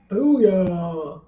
Booyah!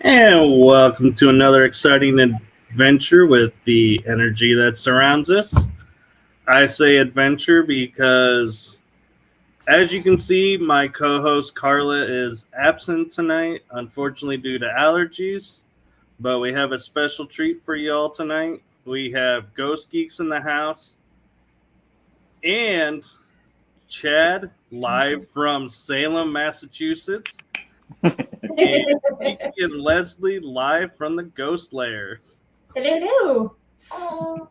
And welcome to another exciting adventure with the energy that surrounds us. I say adventure because, as you can see, my co host Carla is absent tonight, unfortunately, due to allergies. But we have a special treat for y'all tonight. We have Ghost Geeks in the house and Chad live from Salem, Massachusetts. And Kiki and Leslie live from the Ghost Lair. Hello. Oh.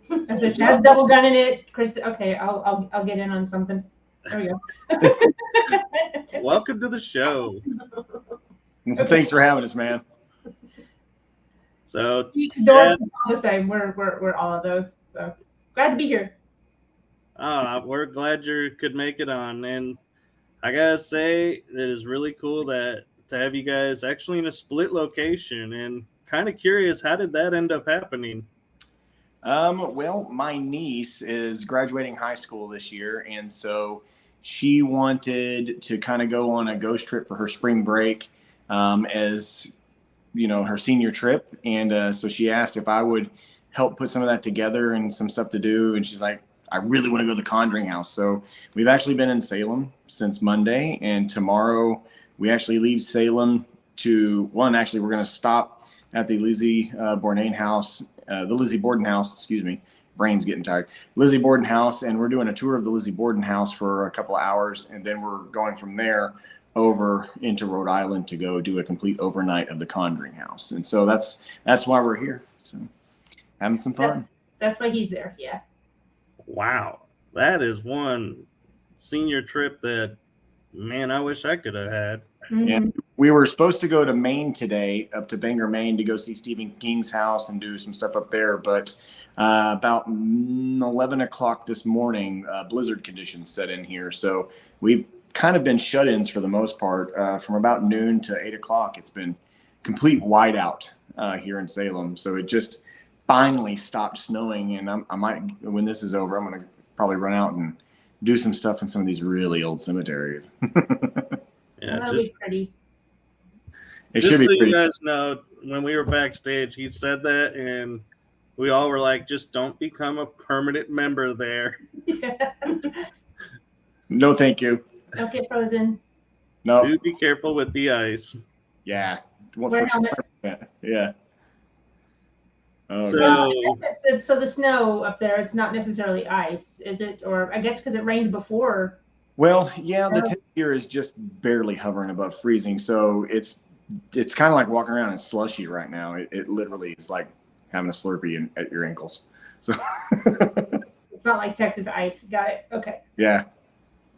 So Chad's double gunning it. Chris, okay, I'll get in on something. There we go. Welcome to the show. Thanks for having us, man. So Geeks doors all the same. We're all of those. So glad to be here. We're glad you could make it on, and I gotta say it is really cool to have you guys actually in a split location. And kind of curious, how did that end up happening? Well, my niece is graduating high school this year, and so she wanted to kind of go on a ghost trip for her spring break, as you know, her senior trip. And so she asked if I would help put some of that together and some stuff to do. And she's like, I really want to go to the Conjuring House. So we've actually been in Salem since Monday, and tomorrow we actually leave Salem to actually we're going to stop at the Lizzie Borden house, excuse me. Brain's getting tired. Lizzie Borden house, and we're doing a tour of the Lizzie Borden house for a couple of hours, and then we're going from there over into Rhode Island to go do a complete overnight of the Conjuring House. And so that's why we're here. So having some fun. That's why he's there. Yeah. Wow. That is one senior trip that, man, I wish I could have had. Mm-hmm. Yeah. We were supposed to go to Maine today, up to Bangor, Maine, to go see Stephen King's house and do some stuff up there. But about 11 o'clock this morning, blizzard conditions set in here. So we've kind of been shut-ins for the most part. From about noon to 8 o'clock, it's been complete whiteout here in Salem. So it just finally stopped snowing, and I might, when this is over, I'm going to probably run out and do some stuff in some of these really old cemeteries. Yeah, That'll be pretty. It just should be so pretty. you guys know, when we were backstage, he said that, and we all were like, just don't become a permanent member there. Yeah. No, thank you. Don't get frozen. No. Do be careful with the ice. Yeah. Wear a helmet. Yeah. Oh, So- Well, I guess so the snow up there, it's not necessarily ice, is it? Or I guess because it rained before. well, yeah, the temperature is just barely hovering above freezing. So it's kind of like walking around in slushy right now. It literally is like having a Slurpee at your ankles. So It's not like Texas ice. Got it. Okay. yeah.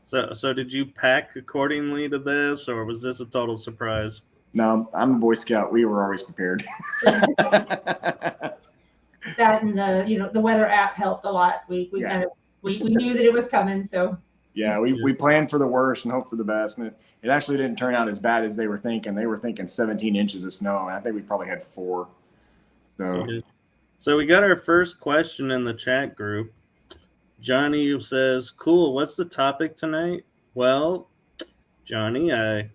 So did you pack accordingly to this, or was this a total surprise? No, I'm a Boy Scout. We were always prepared. That and the weather app helped a lot. We kind of we knew that it was coming, so Yeah, we planned for the worst and hoped for the best. And it actually didn't turn out as bad as they were thinking. They were thinking 17 inches of snow, and I think we probably had 4. So we got our first question in the chat group. Johnny says, cool, what's the topic tonight? Well, Johnny, I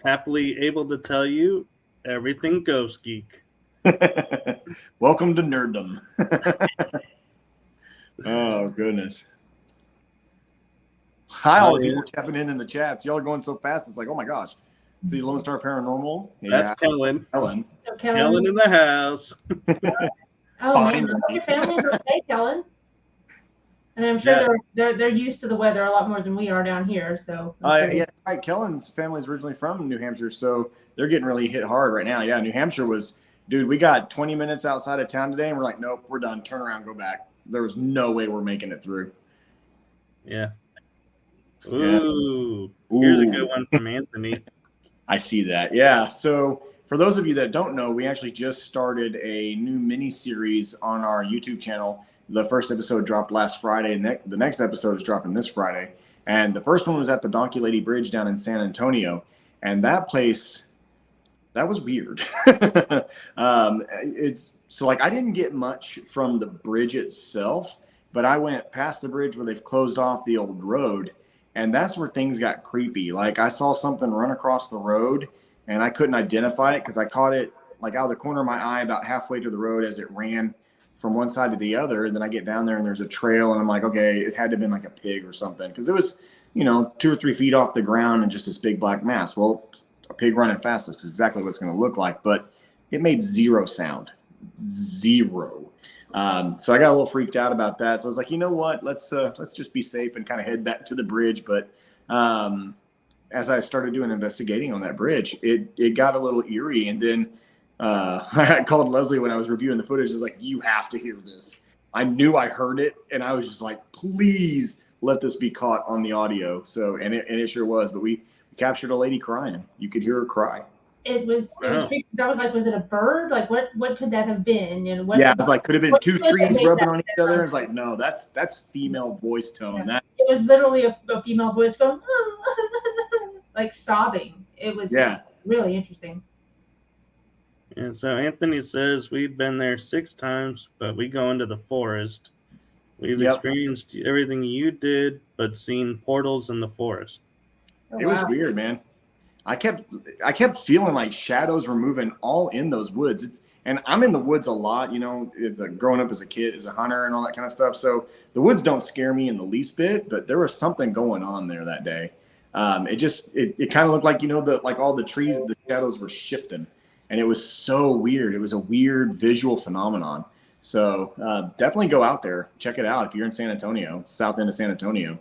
happily able to tell you everything Ghost Geek. Welcome to nerddom. Oh, goodness. Hi, all the people tapping in the chats. Y'all are going so fast. It's like, oh my gosh. See Lone Star Paranormal. That's Kellen. Helen. So Kellen in the house. Oh man, I hope your family's okay, Kellen. And I'm sure they're used to the weather a lot more than we are down here. So Yeah, right. Kellen's family is originally from New Hampshire, so they're getting really hit hard right now. Yeah, New Hampshire was, dude, we got 20 minutes outside of town today, and we're like, nope, we're done. Turn around, go back. There was no way we're making it through. Yeah. Ooh. Here's a good one from Anthony. I see that. Yeah. So for those of you that don't know, we actually just started a new mini series on our YouTube channel. The first episode dropped last Friday, and the next episode is dropping this Friday. And the first one was at the Donkey Lady Bridge down in San Antonio. And that place, that was weird. I didn't get much from the bridge itself, but I went past the bridge where they've closed off the old road. And that's where things got creepy. Like I saw something run across the road, and I couldn't identify it because I caught it like out of the corner of my eye about halfway to the road as it ran from one side to the other. And then I get down there and there's a trail, and I'm like, okay, it had to have been like a pig or something, because it was, 2 or 3 feet off the ground and just this big black mass. Well, a pig running fast is exactly what it's going to look like, but it made zero sound. Zero. So I got a little freaked out about that. So I was like, you know what? Let's just be safe and kind of head back to the bridge. But as I started doing investigating on that bridge, it got a little eerie. And then I called Leslie when I was reviewing the footage. I was like, you have to hear this. I knew I heard it, and I was just like, please let this be caught on the audio. So and it sure was. But we captured a lady crying. You could hear her cry. It was creepy. I was like, was it a bird? Like what could that have been? And what? Yeah, it was like, could have been 2 trees rubbing on each other. sound? It's like, no, that's female voice tone. Yeah. It was literally a female voice going, like sobbing. It was really interesting. And so Anthony says we've been there 6 times, but we go into the forest. We've experienced everything you did, but seen portals in the forest. Oh, it was weird, man. I kept feeling like shadows were moving all in those woods. And I'm in the woods a lot, you know, it's growing up as a kid, as a hunter and all that kind of stuff. So the woods don't scare me in the least bit, but there was something going on there that day. It kind of looked like, you know, like all the trees, the shadows were shifting, and it was so weird. It was a weird visual phenomenon. So definitely go out there, check it out. If you're in San Antonio, it's south end of San Antonio.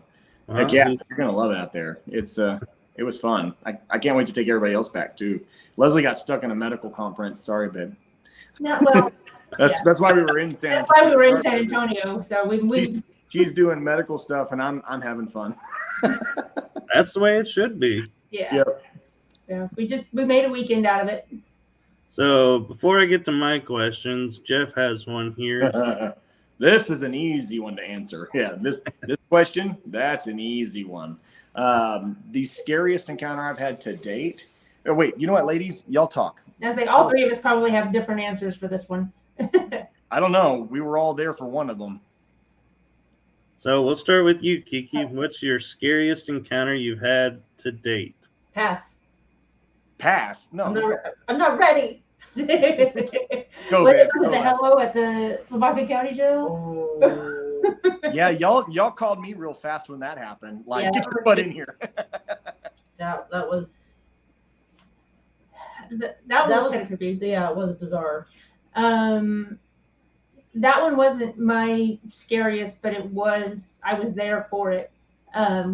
Heck yeah, you're going to love it out there. It was fun. I can't wait to take everybody else back too. Leslie got stuck in a medical conference. Sorry, babe. No, well, that's why we were in San Antonio. That's why we were in San Antonio. So she's doing medical stuff, and I'm having fun. That's the way it should be. Yeah. Yep. Yeah. We made a weekend out of it. So before I get to my questions, Jeff has one here. This is an easy one to answer. Yeah, this question, that's an easy one. The scariest encounter I've had to date. Oh, wait, you know what, ladies? Y'all talk. I was like, all three of us probably have different answers for this one. I don't know. We were all there for one of them. So we'll start with you, Kiki. What's your scariest encounter you've had to date? Pass. Pass? No. I'm not ready. Go, babe. Go, the hello at the Lavaca County Jail. Oh. Yeah, y'all called me real fast when that happened. Like, yeah, get your butt in here. that was kind of creepy. Yeah, it was bizarre. That one wasn't my scariest, but I was there for it.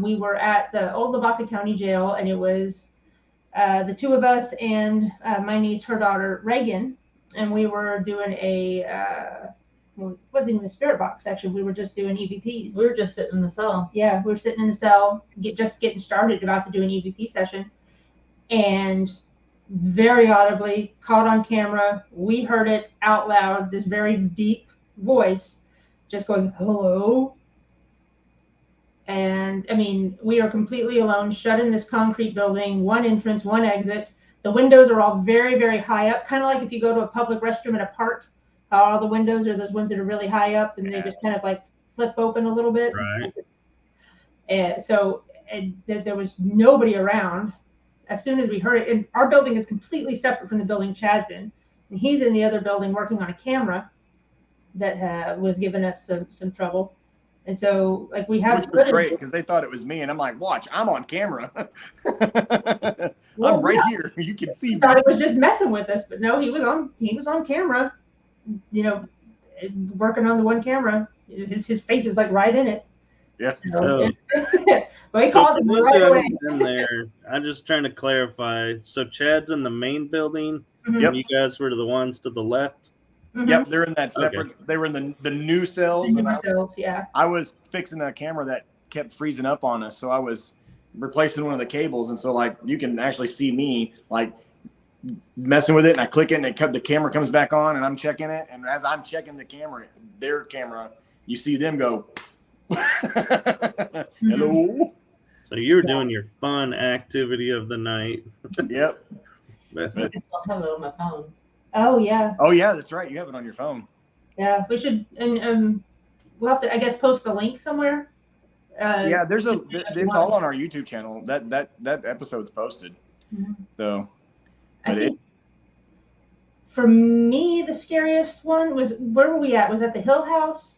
We were at the old Lavaca County Jail, and it was the two of us and my niece, her daughter, Reagan, and we were doing it wasn't even a spirit box, actually. We were just doing EVPs. We were just sitting in the cell. Yeah, we were sitting in the cell, just getting started, about to do an EVP session. And very audibly, caught on camera, we heard it out loud, this very deep voice just going, hello. And I mean, we are completely alone, shut in this concrete building, one entrance, one exit. The windows are all very, very high up, kind of like if you go to a public restroom in a park, how all the windows are those ones that are really high up and they just kind of like flip open a little bit. Right. And so there was nobody around. As soon as we heard it, and our building is completely separate from the building Chad's in, and he's in the other building working on a camera that was giving us some trouble. And so, like, we have, which was great because they thought it was me, and I'm like, watch, I'm on camera. I'm right here. You can see me. Thought it was just messing with us, but no, he was on camera, you know, working on the one camera. His face is like right in it. Yeah. So, well, he called him right away. In there, I'm just trying to clarify. So Chad's in the main building. Mm-hmm. Yep. You guys were the ones to the left. Mm-hmm. Yep, they're in that separate. Okay. They were in the new cells. Yeah. I was fixing a camera that kept freezing up on us, so I was replacing one of the cables, and so like you can actually see me like messing with it, and I click it, and the camera comes back on, and I'm checking it, and as I'm checking the camera, their camera, you see them go, hello. So you were doing your fun activity of the night. Yep. I still have it on my phone. Oh yeah. Oh yeah, that's right. You have it on your phone. Yeah, we should, and we'll have to, I guess, post the link somewhere. Yeah, it's all on our YouTube channel. That episode's posted. Mm-hmm. So, I think for me, the scariest one was, where were we at? Was that the Hill House?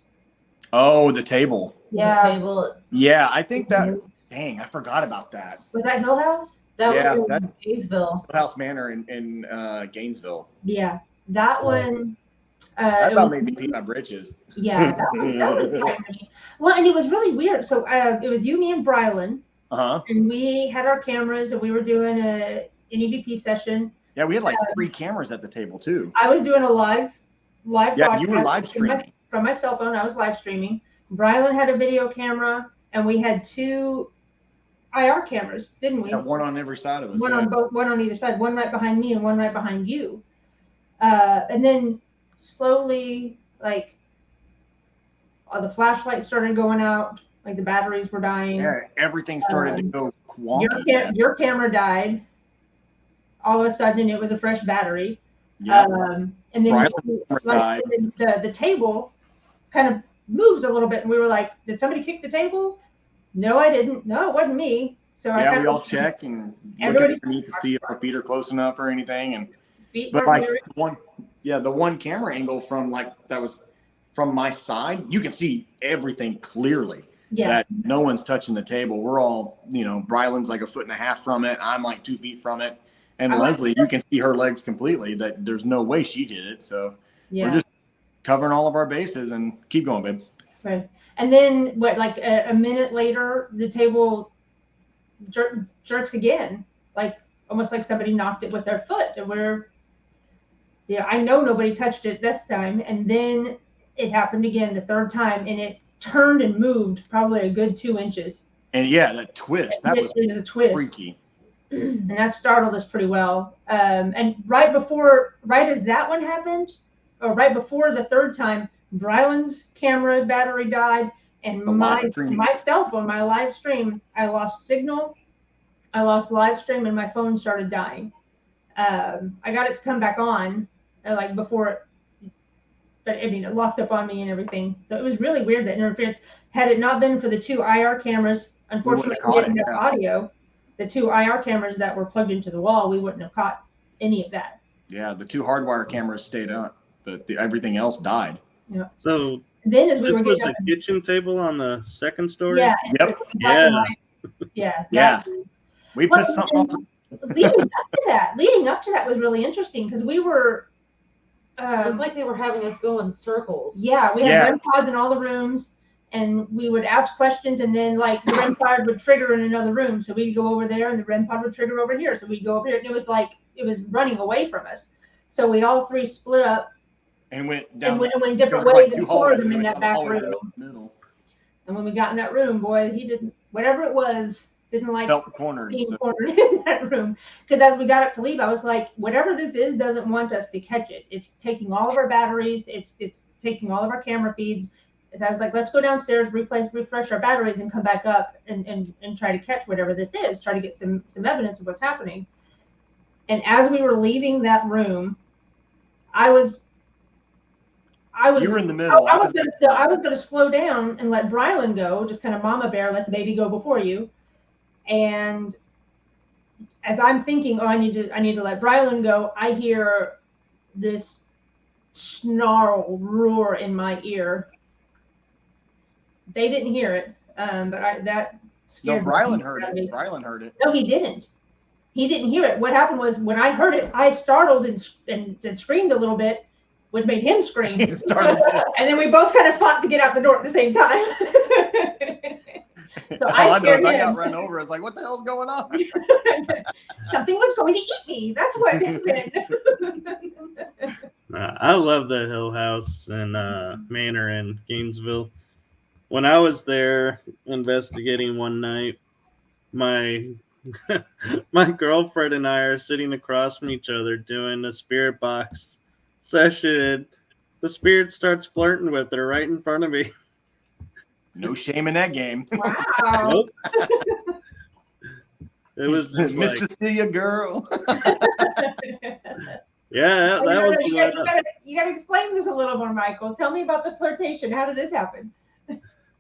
Oh, the table. Yeah. The table. Yeah, I think that. Dang, I forgot about that. Was that Hill House? That was in Gainesville. House Manor in Gainesville. Yeah, that one. That about made me pee my britches. Yeah, that was well, and it was really weird. So it was you, me, and Brylan. And we had our cameras, and we were doing an EVP session. Yeah, we had like 3 cameras at the table too. I was doing a live Yeah, you were live streaming from my cell phone. I was live streaming. Brylan had a video camera, and we had 2 IR cameras, didn't we? Yeah, one on every side of us. One on either side. One right behind me and one right behind you. And then slowly, like, the flashlights started going out. Like the batteries were dying. Yeah, everything started to go wonky. Your camera died. All of a sudden, it was a fresh battery. Yep. And then the table kind of moves a little bit, and we were like, "Did somebody kick the table?" No, I didn't. No, it wasn't me. So we all check and look underneath to see if our feet are close enough or anything. And feet but like one Yeah, the one camera angle from that was from my side, you can see everything clearly. Yeah. That no one's touching the table. We're all, Brylan's like 1.5 feet from it. I'm like 2 feet from it. And Leslie, you can see her legs completely. That there's no way she did it. So we're just covering all of our bases and keep going, babe. Right. And then like a minute later, the table jerks again, like almost like somebody knocked it with their foot. And I know nobody touched it this time. And then it happened again the third time, and it turned and moved probably a good 2 inches. And yeah, that twist, that was a twist. freaky. And that startled us pretty well. And right as that one happened, or right before the third time, Brylan's camera battery died, and my cell phone, my live stream, I lost signal, I lost live stream, and my phone started dying. I got it to come back on, like before it, but I mean, it locked up on me and everything. So it was really weird, that interference. Had it not been for the 2 IR cameras, unfortunately, we didn't have audio. The 2 IR cameras that were plugged into the wall, we wouldn't have caught any of that. Yeah, the 2 hardwire cameras stayed up, but everything else died. Yeah. So then as we were was the kitchen table on the second story? Yeah. Yep. Yeah. We put something off. Leading up to that was really interesting, because we were it was like they were having us go in circles. Yeah, we had REM pods in all the rooms, and we would ask questions, and then like the REM pod would trigger in another room, so we'd go over there, and the REM pod would trigger over here, so we'd go over here, and it was like it was running away from us. So we all 3 split up and went down. And went different ways, and 4 of them in that back room. And when we got in that room, boy, he didn't, whatever it was, didn't like felt cornered, being cornered in that room. Because as we got up to leave, I was like, whatever this is doesn't want us to catch it. It's taking all of our batteries. It's taking all of our camera feeds. And I was like, let's go downstairs, refresh our batteries, and come back up and try to catch whatever this is. Try to get some evidence of what's happening. And as we were leaving that room, I was. You were in the middle. I was going to slow down and let Brylan go, just kind of mama bear, let the baby go before you. And as I'm thinking, I need to let Brylan go, I hear this snarl roar in my ear. They didn't hear it, but that scared me. No, Brylan heard it. Brylan heard it. No, he didn't. He didn't hear it. What happened was, when I heard it, I startled and screamed a little bit, which made him scream. And then we both kind of fought to get out the door at the same time. So I got run over. I was like, what the hell's going on? Something was going to eat me. That's what happened. I love the Hill House and Manor in Gainesville. When I was there investigating one night, my girlfriend and I are sitting across from each other doing a spirit box session. The spirit starts flirting with her right in front of me. No shame in that game. Wow. Nope. It was just Mr. like, Celia girl. Yeah, that was. You got to explain this a little more, Michael. Tell me about the flirtation. How did this happen?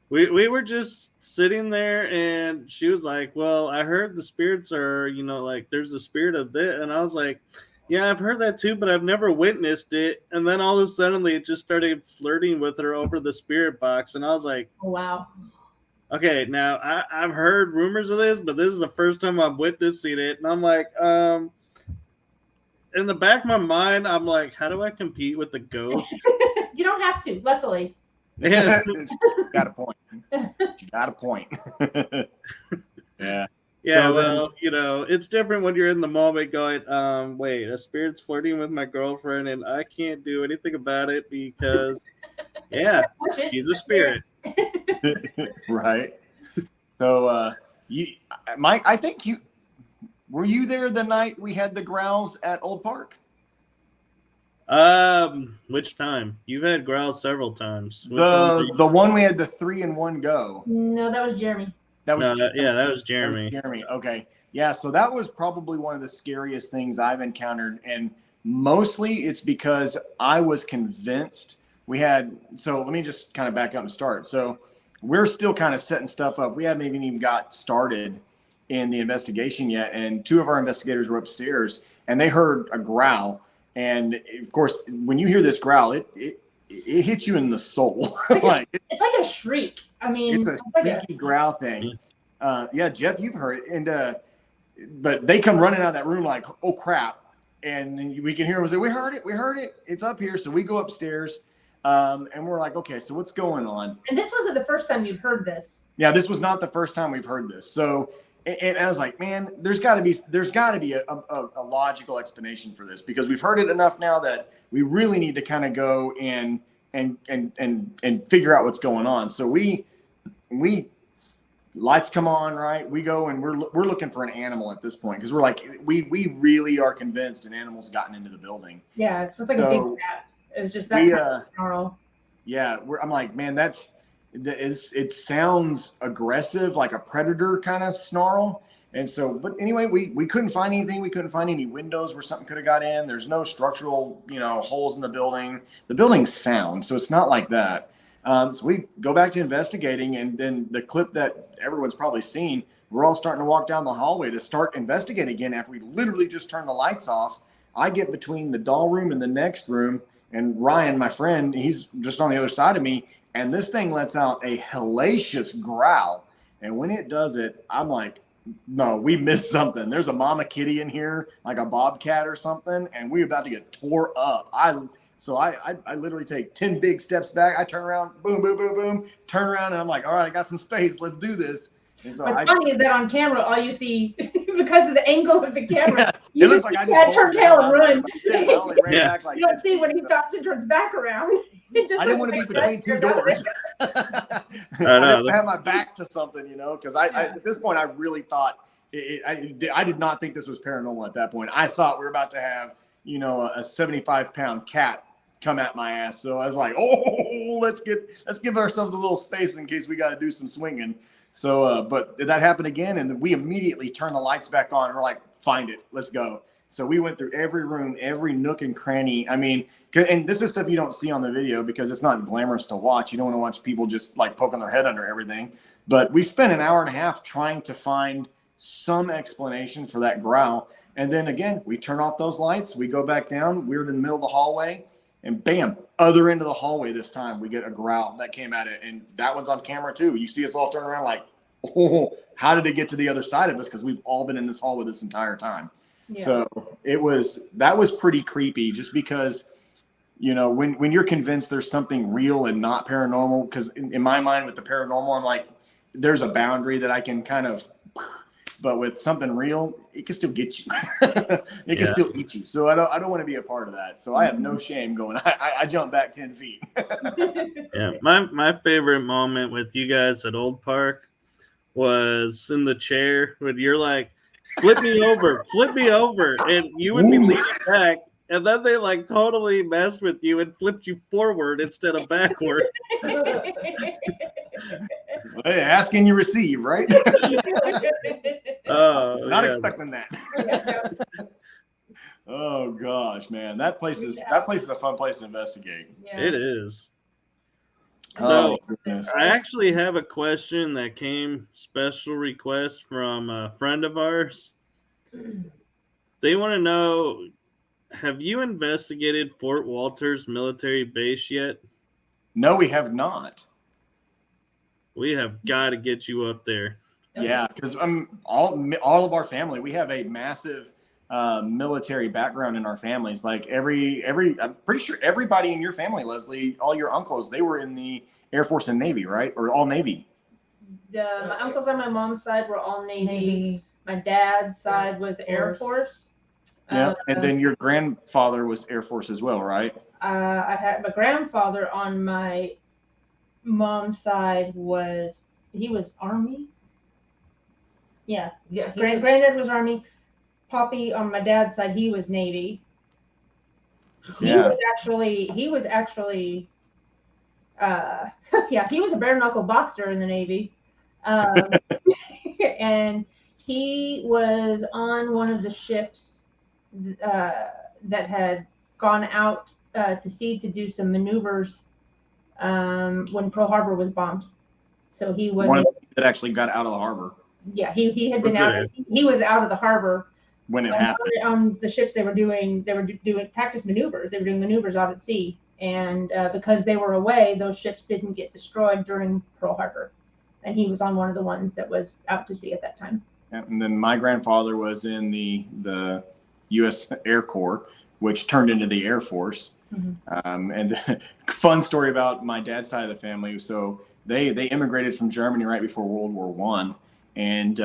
We were just sitting there, and she was like, well, I heard the spirits are, like there's the spirit of this. And I was like, yeah, I've heard that too, but I've never witnessed it. And then all of a sudden it just started flirting with her over the spirit box. And I was like, oh, wow. Okay, now I've heard rumors of this, but this is the first time I'm witnessing it. And I'm like, in the back of my mind, I'm like, how do I compete with the ghost? You don't have to, luckily. Yeah. Got a point. She got a point. Yeah. Yeah, well, it's different when you're in the moment going, wait, a spirit's flirting with my girlfriend and I can't do anything about it because, yeah, she's a spirit. Right. So, Mike, I think were you there the night we had the growls at Old Park? Which time? You've had growls several times. The one we had the 3-in-1 go. No, that was Jeremy. That was Jeremy. Okay. Yeah. So that was probably one of the scariest things I've encountered. And mostly it's because I was convinced so let me just kind of back up and start. So we're still kind of setting stuff up. We haven't even got started in the investigation yet. And 2 of our investigators were upstairs and they heard a growl. And of course, when you hear this growl, it hits you in the soul. It's like a shriek. I mean, it's a like squeaky growl thing. Yeah, Jeff, you've heard it. And but they come running out of that room like, oh crap. And we can hear them say, we heard it. It's up here. So we go upstairs. And we're like, okay, so what's going on? And this wasn't the first time you've heard this. Yeah, this was not the first time we've heard this. So, and I was like, man, there's got to be a logical explanation for this, because we've heard it enough now that we really need to kind of go and figure out what's going on. So we lights come on, right? We go and we're looking for an animal at this point, because we're like, we really are convinced an animal's gotten into the building. Yeah, it's like a big cat. It was just that kind of snarl. Yeah, I'm like, man, it sounds aggressive, like a predator kind of snarl. And so, but anyway, we couldn't find anything. We couldn't find any windows where something could have got in. There's no structural, holes in the building. The building's sound, so it's not like that. So we go back to investigating, and then the clip that everyone's probably seen, we're all starting to walk down the hallway to start investigating again after we literally just turned the lights off. I get between the doll room and the next room, and Ryan, my friend, he's just on the other side of me, and this thing lets out a hellacious growl. And when it does it, I'm like, no, we missed something. There's a mama kitty in here, like a bobcat or something, and we're about to get tore up. So I literally take 10 big steps back. I turn around, boom, boom, boom, boom, turn around, and I'm like, all right, I got some space. Let's do this. And so What's funny is that on camera, all you see, because of the angle of the camera, you it looks like I just turn tail and run. I only ran back like You don't see when he stops and turns back around. I didn't want to be between two doors. I didn't have my back to something, because I at this point I really thought I did not think this was paranormal at that point. I thought we were about to have a 75-pound cat come at my ass. So I was like, oh, let's give ourselves a little space in case we got to do some swinging. So, but that happened again, and we immediately turned the lights back on, and we're like, find it, let's go. So we went through every room, every nook and cranny. I mean, and this is stuff you don't see on the video because it's not glamorous to watch. You don't want to watch people just like poking their head under everything. But we spent an hour and a half trying to find some explanation for that growl. And then again, we turn off those lights. We go back down. We're in the middle of the hallway. And bam, other end of the hallway this time, we get a growl that came at it. And that one's on camera too. You see us all turn around like, oh, how did it get to the other side of us? Because we've all been in this hallway this entire time. Yeah. So that was pretty creepy, just because, when you're convinced there's something real and not paranormal, because in my mind with the paranormal, I'm like, there's a boundary that I can kind of, but with something real, it can still get you. It can still eat you. So I don't want to be a part of that. So I have no shame going. I jump back 10 feet. Yeah, my favorite moment with you guys at Old Park was in the chair when you're like, flip me over, and you would be leaning back, and then they like totally messed with you and flipped you forward instead of backward. Hey, ask and you receive, right? Not expecting that. Oh gosh, man, that place is a fun place to investigate. Yeah. It is. Oh, so, I actually have a question that came special request from a friend of ours. They want to know, have you investigated Fort Walters military base yet? No, we have not. We have got to get you up there. Yeah, because all of our family, we have a massive military background in our families. Like I'm pretty sure everybody in your family, Leslie, all your uncles, they were in the Air Force and Navy, right? Or all Navy? My uncles on my mom's side were all Navy. My dad's side was Air Force. Yeah, and then your grandfather was Air Force as well, right? I had my grandfather on my mom's side was Army. Yeah. Granddad was Army. Poppy on my dad's side, he was Navy. He was actually he was a bare knuckle boxer in the Navy. And he was on one of the ships that had gone out to sea to do some maneuvers when Pearl Harbor was bombed. So he was one of the that actually got out of the harbor. Yeah, he had been out. He was out of the harbor when it happened. On the ships they were doing practice maneuvers. They were doing maneuvers out at sea, and because they were away, those ships didn't get destroyed during Pearl Harbor, and he was on one of the ones that was out to sea at that time. And then my grandfather was in the U.S. Air Corps, which turned into the Air Force. Mm-hmm. And fun story about my dad's side of the family. So they immigrated from Germany right before World War One, and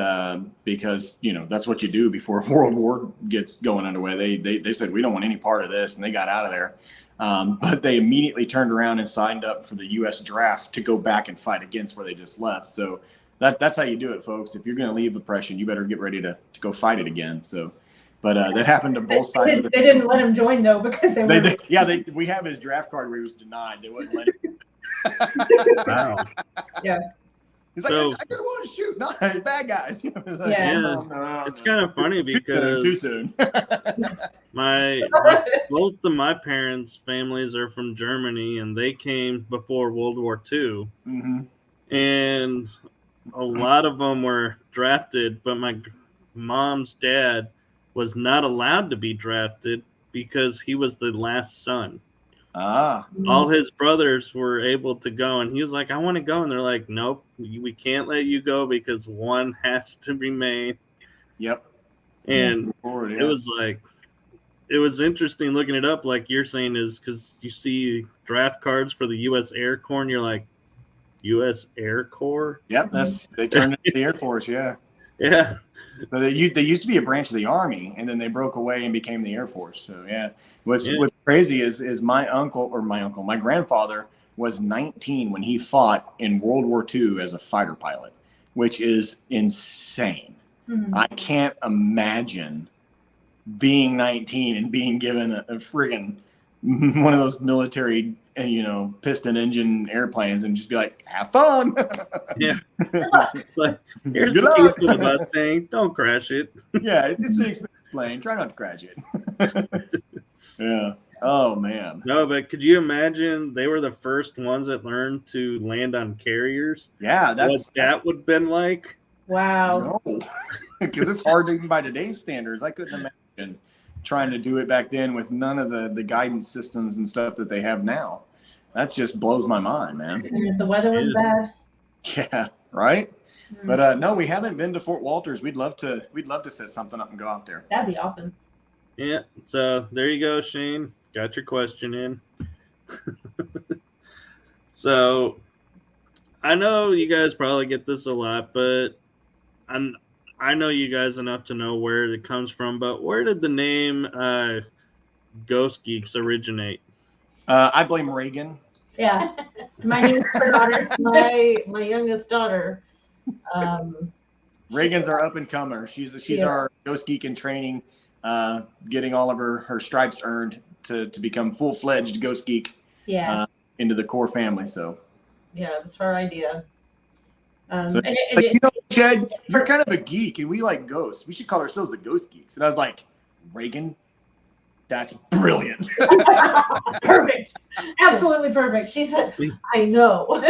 because that's what you do before World War gets going underway. They said we don't want any part of this, and they got out of there. But they immediately turned around and signed up for the U.S. draft to go back and fight against where they just left. So that's how you do it, folks. If you're going to leave oppression, you better get ready to go fight it again. So, but that happened to both sides of the. They didn't let him join though because they were. We have his draft card where he was denied. They wouldn't let him. Wow. Yeah. He's like, I just want to shoot, not bad guys. Like, Yeah. No. It's kind of funny because too soon. Both of my parents' families are from Germany, and they came before World War II. Mm-hmm. And a lot of them were drafted, but my mom's dad was not allowed to be drafted because he was the last son. All his brothers were able to go, and he was like, I want to go. And they're like, nope, we can't let you go because one has to remain. Yep. And it was like, it was interesting looking it up, like you're saying, is because you see draft cards for the U.S. Air Corps, and you're like, U.S. Air Corps? Yep, they turned into the Air Force, yeah. Yeah. So they used to be a branch of the Army, and then they broke away and became the Air Force. So yeah, what's crazy is my grandfather was 19 when he fought in World War II as a fighter pilot, which is insane. Mm-hmm. I can't imagine being 19 and being given a friggin' one of those military piston engine airplanes and just be like, have fun. Yeah. Like, here's the keys to the Mustang. Don't crash it. Yeah, it's an expensive plane. Try not to crash it. Yeah. Oh, man. No, but could you imagine they were the first ones that learned to land on carriers? Yeah, that would have been like? Wow. No, because it's hard even by today's standards. I couldn't imagine trying to do it back then with none of the guidance systems and stuff that they have now. That just blows my mind, man. And if the weather was bad. Yeah, right. Mm-hmm. But no, we haven't been to Fort Walters. We'd love to set something up and go out there. That'd be awesome. Yeah. So there you go, Shane. Got your question in. So I know you guys probably get this a lot, but I know you guys enough to know where it comes from, but where did the name Ghost Geeks originate? I blame Reagan. Yeah. My daughter. My youngest daughter. Reagan's our up-and-comer. She's our Ghost Geek in training, getting all of her stripes earned to become full-fledged Ghost Geek into the core family. So yeah, it was her idea. Chad, you're kind of a geek, and we like ghosts. We should call ourselves the Ghost Geeks. And I was like, Reagan, that's brilliant. Perfect. Absolutely perfect. She said, I know.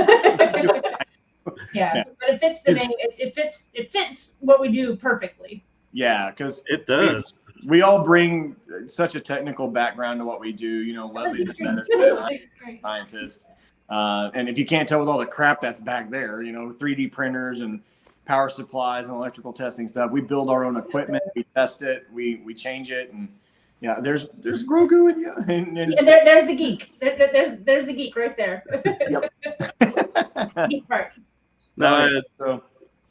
Yeah, but it fits the name. It fits what we do perfectly. Yeah, because it does. We all bring such a technical background to what we do. Leslie's a medicine, I'm a scientist. And if you can't tell with all the crap that's back there, 3D printers and power supplies and electrical testing stuff, we build our own equipment, we test it, we change it, and yeah, there's Grogu in you. And there's the geek. There's the geek right there. Geek part. Now,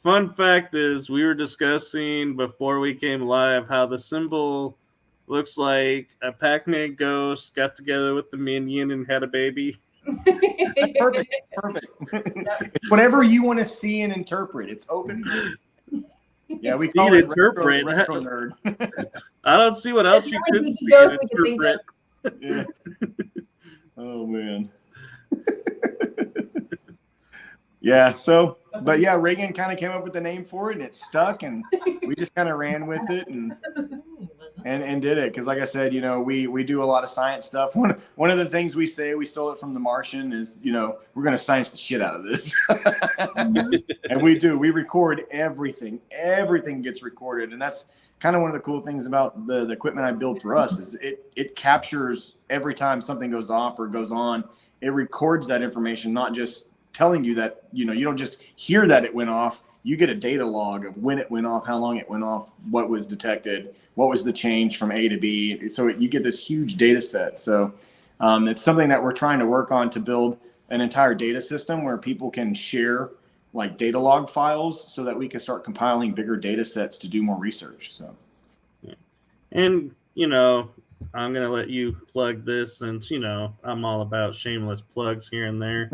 fun fact is, we were discussing before we came live how the symbol looks like a Pac-Man ghost got together with the minion and had a baby. Perfect. Whatever you want to see and interpret, it's open. Yeah, we call it interpret. Retro nerd. I don't see what else you could see and interpret. Yeah. Oh man. Yeah. So, but yeah, Reagan kind of came up with the name for it, and it stuck, and we just kind of ran with it. And and did it. Because like I said, we do a lot of science stuff. One of the things we say, we stole it from The Martian, is, we're going to science the shit out of this. And we do. We record everything. Everything gets recorded. And that's kind of one of the cool things about the equipment I build for us, is it captures every time something goes off or goes on. It records that information, not just telling you that, you don't just hear that it went off. You get a data log of when it went off, how long it went off, what was detected, what was the change from A to B. So you get this huge data set. So it's something that we're trying to work on, to build an entire data system where people can share like data log files, so that we can start compiling bigger data sets to do more research. So, and I'm gonna let you plug this, since I'm all about shameless plugs here and there.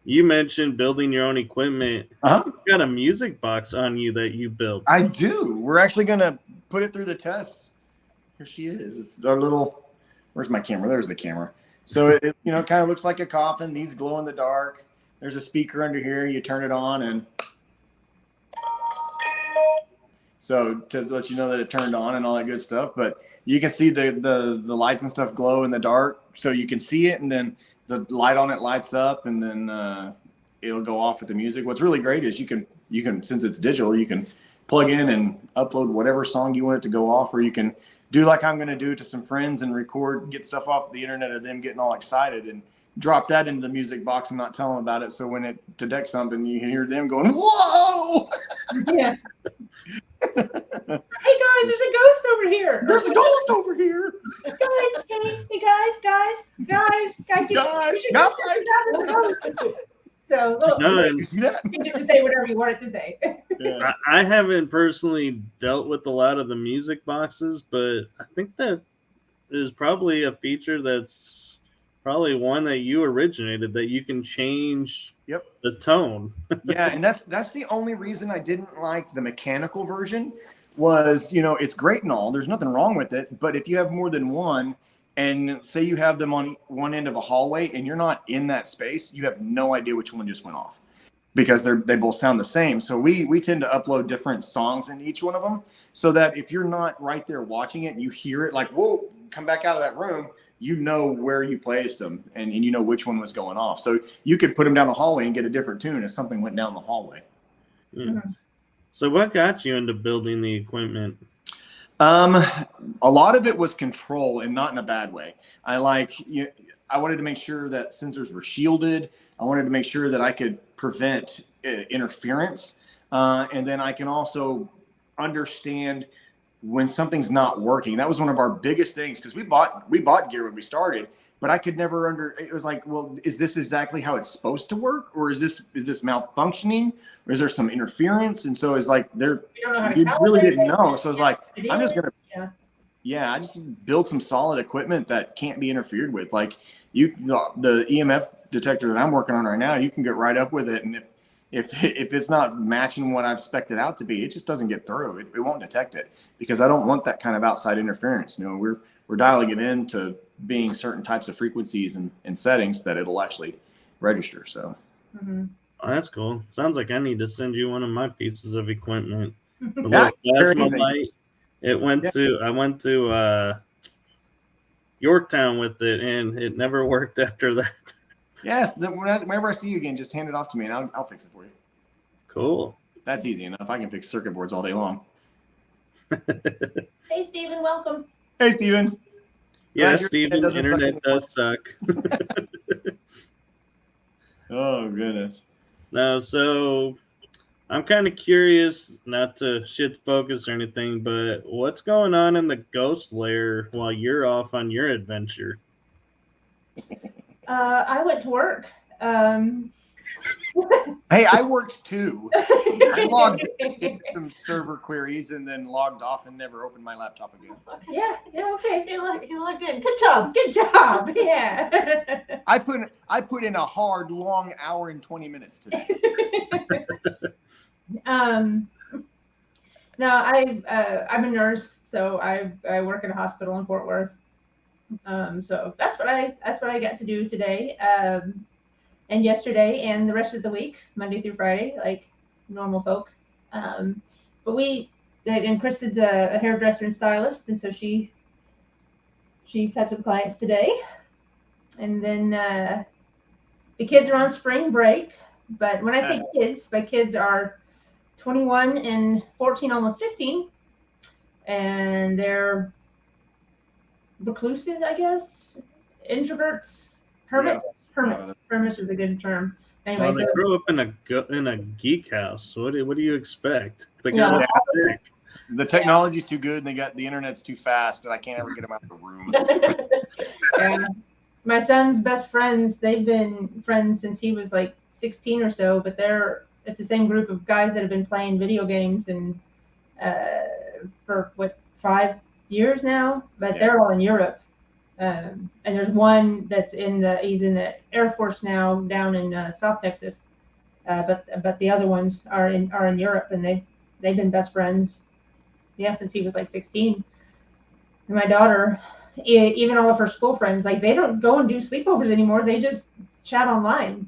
You mentioned building your own equipment. Uh-huh. You got a music box on you that you built. I do. We're actually gonna put it through the tests. Here she is. It's our little. Where's my camera? There's the camera. So it kind of looks like a coffin. These glow in the dark. There's a speaker under here. You turn it on, and so to let you know that it turned on and all that good stuff. But you can see the lights and stuff glow in the dark, so you can see it, and then the light on it lights up, and then it'll go off with the music. What's really great is you can, since it's digital, you can plug in and upload whatever song you want it to go off, or you can do like I'm going to do to some friends and record, get stuff off the internet of them getting all excited, and drop that into the music box and not tell them about it. So when it detects something, you can hear them going, "Whoa!" Yeah. Hey guys, there's a ghost over here. There's a ghost over here. Guys, hey guys. So You see that? you get to say whatever you want it to say. Yeah. I haven't personally dealt with a lot of the music boxes, but I think that is probably a feature that's probably one that you originated, that you can change the tone. Yeah, and that's the only reason I didn't like the mechanical version. Was, it's great and all, there's nothing wrong with it, but if you have more than one, and say you have them on one end of a hallway and you're not in that space, you have no idea which one just went off, because they both sound the same. So we tend to upload different songs in each one of them, so that if you're not right there watching it and you hear it, like, whoa, come back out of that room, you know where you placed them, and you know which one was going off. So you could put them down the hallway and get a different tune if something went down the hallway. Yeah. So what got you into building the equipment? A lot of it was control, and not in a bad way. I wanted to make sure that sensors were shielded. I wanted to make sure that I could prevent interference. And then I can also understand when something's not working. That was one of our biggest things, because we bought gear when we started, but I could never it was like, well, is this exactly how it's supposed to work? Or is this malfunctioning? Or is there some interference? And so it's like, we really didn't know. So it's like, I'm just going to, I just build some solid equipment that can't be interfered with. Like the EMF detector that I'm working on right now, you can get right up with it. And if it's not matching what I've spec'd it out to be, it just doesn't get through. It won't detect it, because I don't want that kind of outside interference. We're dialing it in to being certain types of frequencies and settings that it'll actually register. So. Mm-hmm. Oh, that's cool. Sounds like I need to send you one of my pieces of equipment. The Yeah, little plasma light. I went to Yorktown with it, and it never worked after that. Yes, whenever I see you again, just hand it off to me, and I'll fix it for you. Cool. That's easy enough. I can fix circuit boards all day long. Hey, Steven, welcome. Hey, Steven. Yeah, Glad your Steven, internet does suck. Oh, goodness. No, so I'm kind of curious, not to shift focus or anything, but what's going on in the ghost lair while you're off on your adventure? I went to work. Hey, I worked too. I logged in some server queries and then logged off and never opened my laptop again. Yeah, okay. You look good. Good job. Yeah. I put in a hard, long hour and 20 minutes today. No, I'm a nurse, so I work in a hospital in Fort Worth. So that's what I got to do today, and yesterday, and the rest of the week, Monday through Friday, like normal folk. But and Kristen's a hairdresser and stylist, and so she had some clients today. And then the kids are on spring break. But when I say kids, my kids are 21 and 14, almost 15, and they're recluses, I guess, introverts, hermits. Yeah. Hermits is a good term. Anyway, Well, they grew up in a geek house. What do you expect? They got the technology's too good, and the internet's too fast, and I can't ever get them out of the room. And my son's best friends, they've been friends since he was like 16 or so, but it's the same group of guys that have been playing video games and for 5 years now, but they're all in Europe. And there's one that's he's in the Air Force now down in South Texas, but the other ones are in Europe, and they've been best friends, since he was like 16. And my daughter, even all of her school friends, like they don't go and do sleepovers anymore. They just chat online.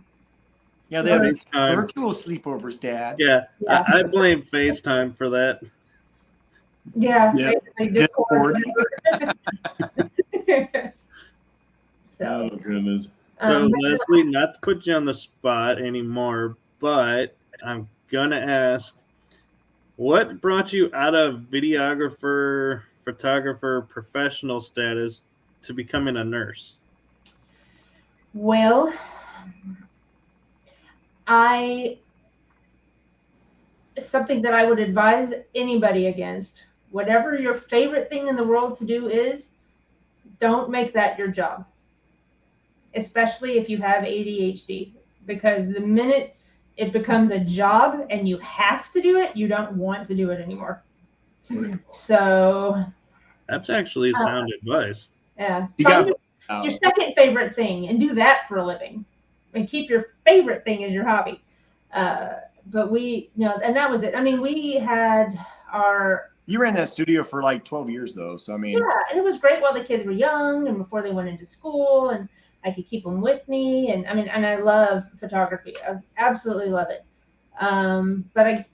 Yeah, they have virtual sleepovers, Dad. Yeah. I blame FaceTime for that. Yeah. Discord. So, oh goodness. So Leslie, not to put you on the spot anymore, but I'm gonna ask, what brought you out of videographer, photographer, professional status to becoming a nurse? Well, something that I would advise anybody against, whatever your favorite thing in the world to do is, don't make that your job, especially if you have ADHD, because the minute it becomes a job and you have to do it, you don't want to do it anymore. That's actually sound advice. Yeah. Your second favorite thing and do that for a living, and keep your favorite thing as your hobby. But and that was it. I mean, we had You ran that studio for like 12 years though. So, I mean. Yeah, and it was great while the kids were young and before they went into school, and I could keep them with me. And I love photography. I absolutely love it. But I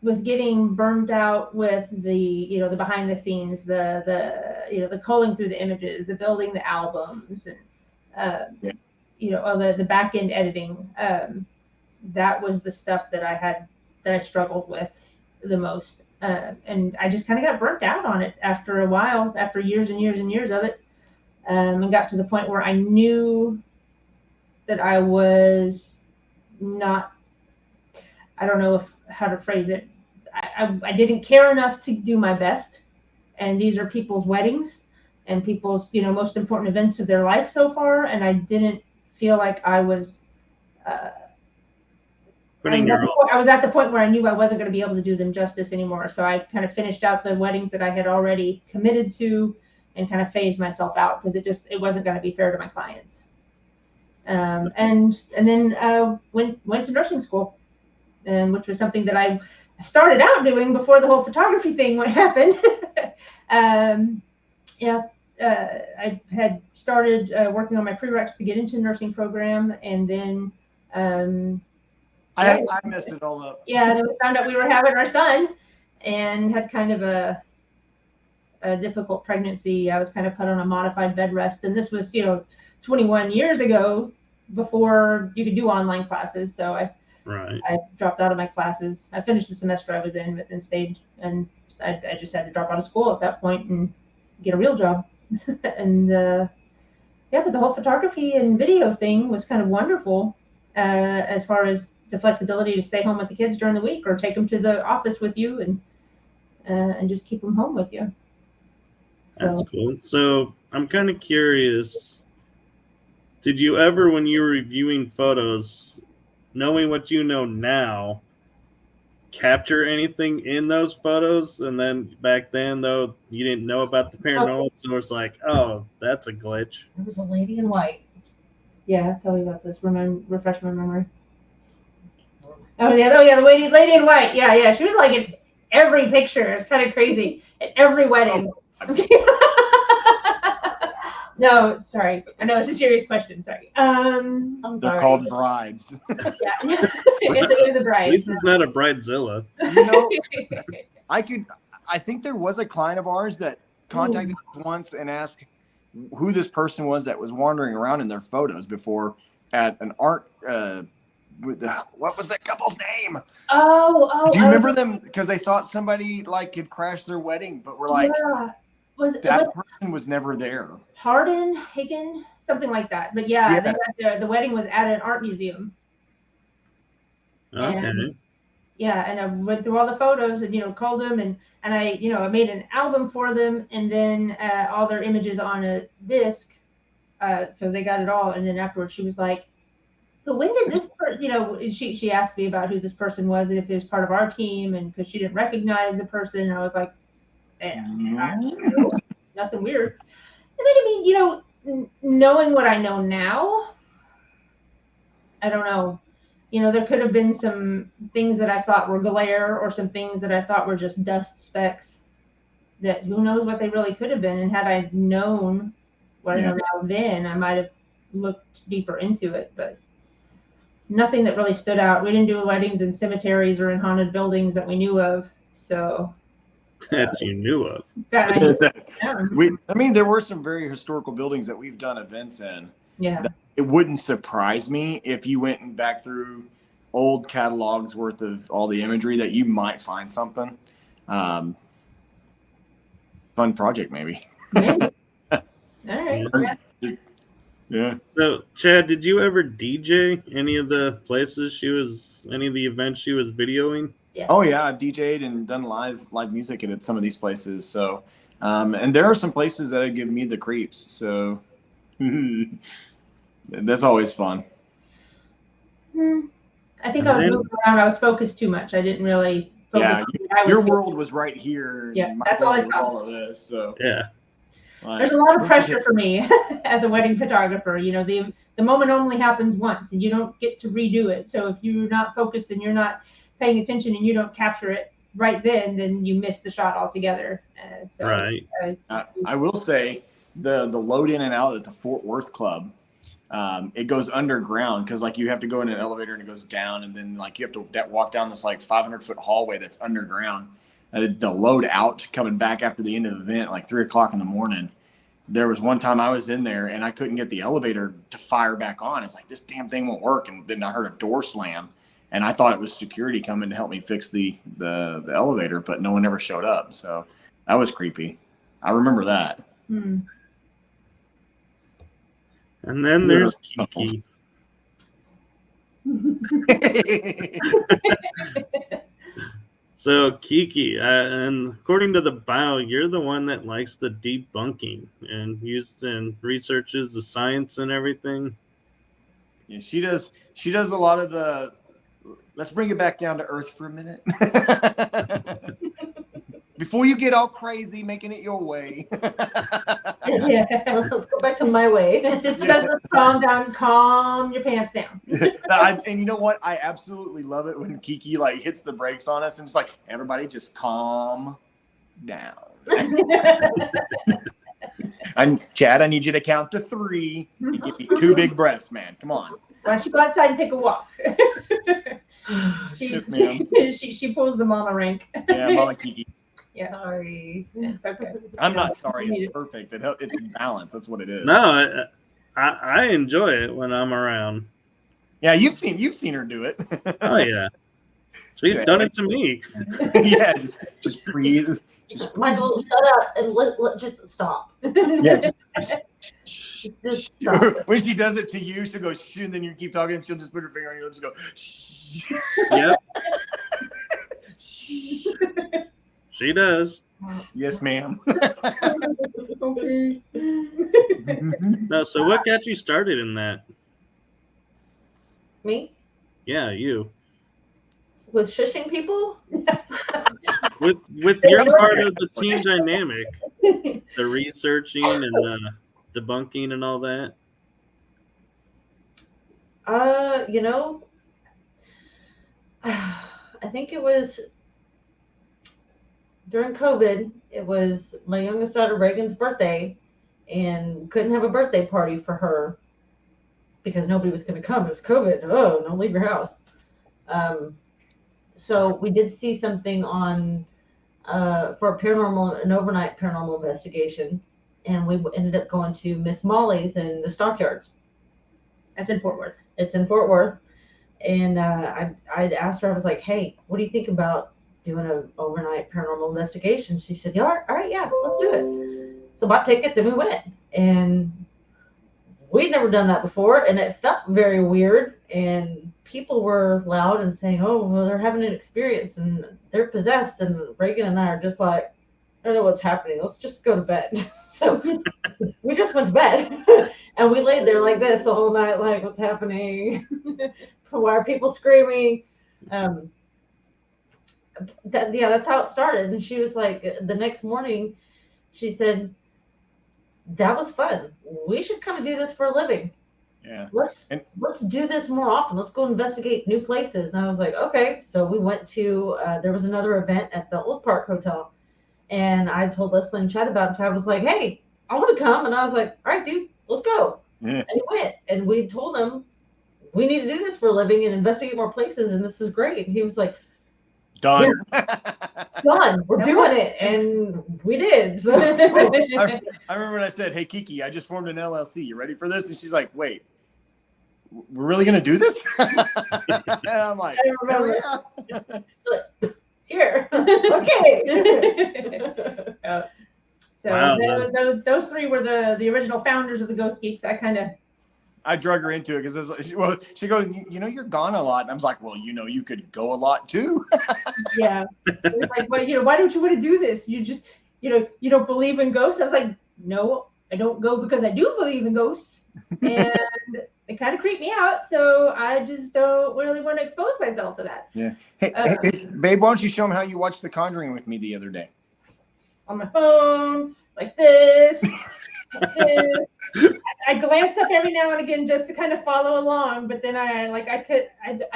was getting burned out with the behind the scenes, the culling through the images, the building the albums, and the back end editing. That was the stuff that I struggled with the most. And I just kind of got burnt out on it after a while, after years and years and years of it, and got to the point where I knew that I was not, I don't know how to phrase it. I didn't care enough to do my best. And these are people's weddings and people's, most important events of their life so far. And I didn't feel like I was, I was at the point where I knew I wasn't going to be able to do them justice anymore. So I kind of finished out the weddings that I had already committed to and kind of phased myself out because it wasn't going to be fair to my clients. And then went to nursing school, which was something that I started out doing before the whole photography thing happened. I had started working on my prereqs to get into the nursing program, and then I messed it all up. Yeah, then we found out we were having our son, and had kind of a difficult pregnancy. I was kind of put on a modified bed rest, and this was 21 years ago, before you could do online classes. So I dropped out of my classes. I finished the semester I was in, but then stayed, and I just had to drop out of school at that point and get a real job. And but the whole photography and video thing was kind of wonderful, as far as the flexibility to stay home with the kids during the week or take them to the office with you and just keep them home with you. That's cool. So I'm kind of curious, did you ever, when you were reviewing photos, knowing what you know now, capture anything in those photos? And then back then, though, you didn't know about the paranormal, so it's like, oh, that's a glitch. There was a lady in white. Yeah, tell me about this. Refresh my memory. Oh yeah, the lady in white. Yeah. She was like in every picture. It's kind of crazy. At every wedding. No, sorry. I know it's a serious question. Sorry. They're called brides. Yeah. It was a bride. At least it's not a bridezilla. I think there was a client of ours that contacted us once and asked who this person was that was wandering around in their photos before at an art. What was that couple's name? Oh. Do you remember them? Because they thought somebody like had crashed their wedding, but we're like, that person was never there. Hagen, something like that. But yeah. They got the wedding was at an art museum. Okay. And I went through all the photos and called them and I I made an album for them and then all their images on a disc. So they got it all, and then afterwards she was like, so when did this she asked me about who this person was and if it was part of our team, and because she didn't recognize the person, and I was like, nothing weird. And then knowing what I know now, I don't know. There could have been some things that I thought were glare or some things that I thought were just dust specks that who knows what they really could have been. And had I known what I know now then, I might have looked deeper into it, but nothing that really stood out. We didn't do weddings in cemeteries or in haunted buildings that we knew of. So that you knew of. There were some very historical buildings that we've done events in. Yeah. It wouldn't surprise me if you went back through old catalogs worth of all the imagery that you might find something. Fun project, maybe. Maybe. All right. Yeah. So, Chad, did you ever DJ any of the any of the events she was videoing? Yeah. Oh yeah, I've DJ'd and done live music at some of these places. So, and there are some places that have given me the creeps. So. That's always fun. I think I was moving around. I was focused too much. I didn't really focus. Yeah, your world was right here. Yeah, that's all I saw. All of this. So yeah, there's a lot of pressure for me as a wedding photographer. The moment only happens once, and you don't get to redo it. So if you're not focused and you're not paying attention and you don't capture it right then you miss the shot altogether. Right. I will say the load in and out at the Fort Worth Club. It goes underground because you have to go in an elevator and it goes down, and then you have to walk down this 500-foot hallway that's underground. The load out coming back after the end of the event, 3:00 in the morning. There was one time I was in there and I couldn't get the elevator to fire back on. It's this damn thing won't work, and then I heard a door slam, and I thought it was security coming to help me fix the elevator, but no one ever showed up. So that was creepy. I remember that. And then there's Kiki. So Kiki, and according to the bio, you're the one that likes the debunking and researches the science and everything. Yeah, she does. She does a lot of the. Let's bring it back down to earth for a minute. Before you get all crazy making it your way. Yeah, let's go back to my way. It's just calm down, calm your pants down. And you know what? I absolutely love it when Kiki hits the brakes on us and it's everybody just calm down. And Chad, I need you to count to 3 and give me 2 big breaths, man. Come on. Why don't you go outside and take a walk? Yes, ma'am. She pulls the mama rank. Yeah, Mama Kiki. Yeah. Sorry. It's okay. I'm not sorry. It's perfect. It's balance. That's what it is. No, I enjoy it when I'm around. Yeah, you've seen her do it. Oh yeah, she's done it to me. Yeah, just breathe. Michael, shut up and just stop. Yeah, just stop. When she does it to you, she'll go shh, and then you keep talking, and she'll just put her finger on your lips and go shh. Yep. She does. Yes, ma'am. Okay. No, so what got you started in that? Me? Yeah, you. With shushing people? With your part of the team dynamic, the researching and the debunking and all that. I think it was during COVID. It was my youngest daughter Reagan's birthday, and couldn't have a birthday party for her because nobody was going to come. It was COVID. Oh, don't leave your house. So we did see something on for an overnight paranormal investigation, and we ended up going to Miss Molly's in the Stockyards. That's in Fort Worth. It's in Fort Worth, and I asked her, I was like, "Hey, what do you think about doing an overnight paranormal investigation?" She said, "Yeah, all right, yeah, let's do it." So bought tickets and we went, and we'd never done that before, and it felt very weird. And people were loud and saying, "Oh, well, they're having an experience and they're possessed." And Reagan and I are just like, "I don't know what's happening. Let's just go to bed." So we just went to bed, and we laid there like this the whole night, like, "What's happening? Why are people screaming?" That's how it started. And she was like, the next morning, she said, "That was fun. We should kind of do this for a living. Yeah. Let's do this more often. Let's go investigate new places." And I was like, "Okay." So we went to there was another event at the Old Park Hotel, and I told Leslie and Chad about it. Chad was like, "Hey, I want to come," and I was like, "All right, dude, let's go." Yeah. And we went, and we told him we need to do this for a living and investigate more places, and this is great. And he was like, Done. "Done. We're doing it," and we did. So I remember when I said, "Hey, Kiki, I just formed an LLC. You ready for this?" And she's like, "Wait, we're really gonna do this?" And I'm like, I remember. "Hell yeah." Here. Okay. So Wow. those three were the original founders of the Ghost Geeks. I drug her into it because she goes, "You know, you're gone a lot." And I was like, "Well, you know, you could go a lot too." Yeah. It was like, well, why don't you want to do this? You just, you don't believe in ghosts. I was like, no, I don't go because I do believe in ghosts. And it kind of creeped me out. So I just don't really want to expose myself to that. Yeah. Hey, babe, why don't you show them how you watched The Conjuring with me the other day? On my phone, like this. I glance up every now and again just to kind of follow along, but then I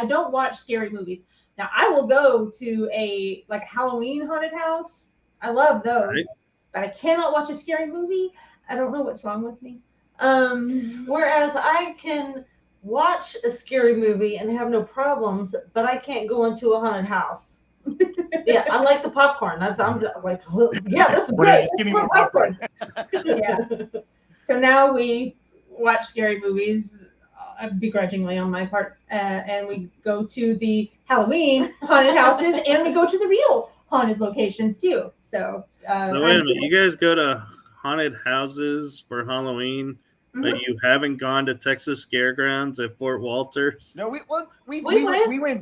don't watch scary movies. Now I will go to a Halloween haunted house. I love those, Right. but I cannot watch a scary movie. I don't know what's wrong with me. Whereas I can watch a scary movie and have no problems, but I can't go into a haunted house. Yeah, I like the popcorn. I'm just like, yeah, this is great. Just give me more popcorn. Yeah. So now we watch scary movies begrudgingly on my part, and we go to the Halloween haunted houses, and we go to the real haunted locations too. So, So wait a minute, you guys go to haunted houses for Halloween, but you haven't gone to Texas Scaregrounds at Fort Walters? No, we went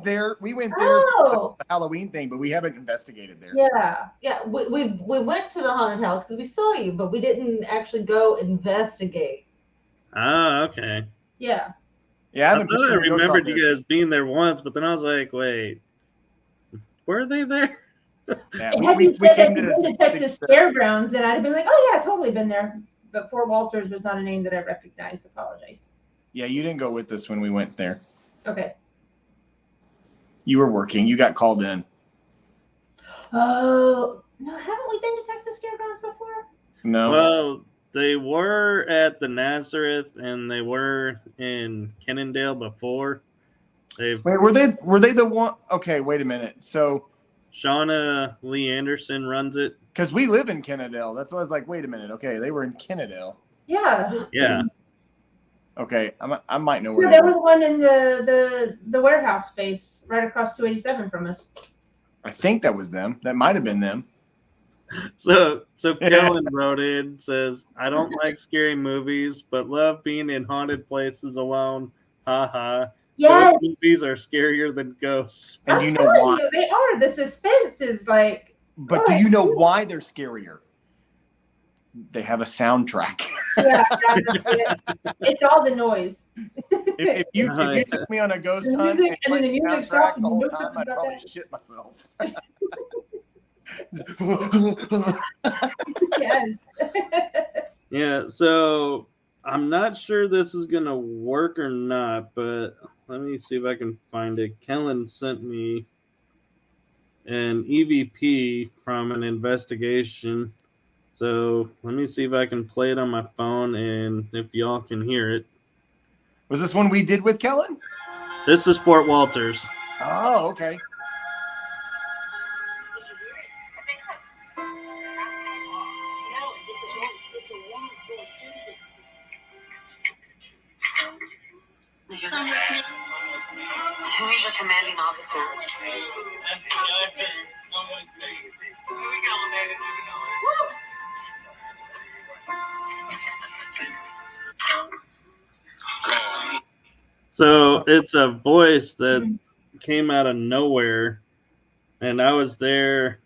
there. We went there Oh. for the Halloween thing, but we haven't investigated there. Yeah. We went to the haunted house because we saw you, but we didn't actually go investigate. Ah, okay. Yeah. Yeah, I thought I remembered you guys being there once, but then I was like, wait, were they there? Yeah, Had you said that you've been to Texas Fairgrounds, then I'd have been like, oh yeah, totally been there. But Fort Walters was not a name that I recognized. Apologize. Yeah, you didn't go with us when we went there. Okay. You were working. You got called in. Oh no, haven't we been to Texas Fairgrounds before? No. Well, they were at the Nazareth and they were in Kennendale before. Wait, were they the one? Okay, wait a minute. So Shauna Lee Anderson runs it. Because we live in Kennedale. That's why I was like, wait a minute. Okay, they were in Kennedale. Yeah. Yeah. Okay, I might know where they were. The one in the warehouse space right across 287 from us. I think that was them. That might have been them. So Kellen wrote in, says, I don't like scary movies, but love being in haunted places alone. Ha ha. Yes. Those movies are scarier than ghosts. And you know why? They are. The suspense is like. But do you know why they're scarier? They have a soundtrack. Yeah, it's all the noise. If you took me on a ghost hunt and played the soundtrack the whole time, I'd probably shit myself. Yes. Yeah, so I'm not sure this is going to work or not, but let me see if I can find it. Kellen sent me an EVP from an investigation. So let me see if I can play it on my phone and if y'all can hear it. Was this one we did with Kellen? This is Fort Walters. Oh, okay. Did you hear it? I think that It's a woman's going stupid. Who is your commanding officer? So it's a voice that came out of nowhere, and I was there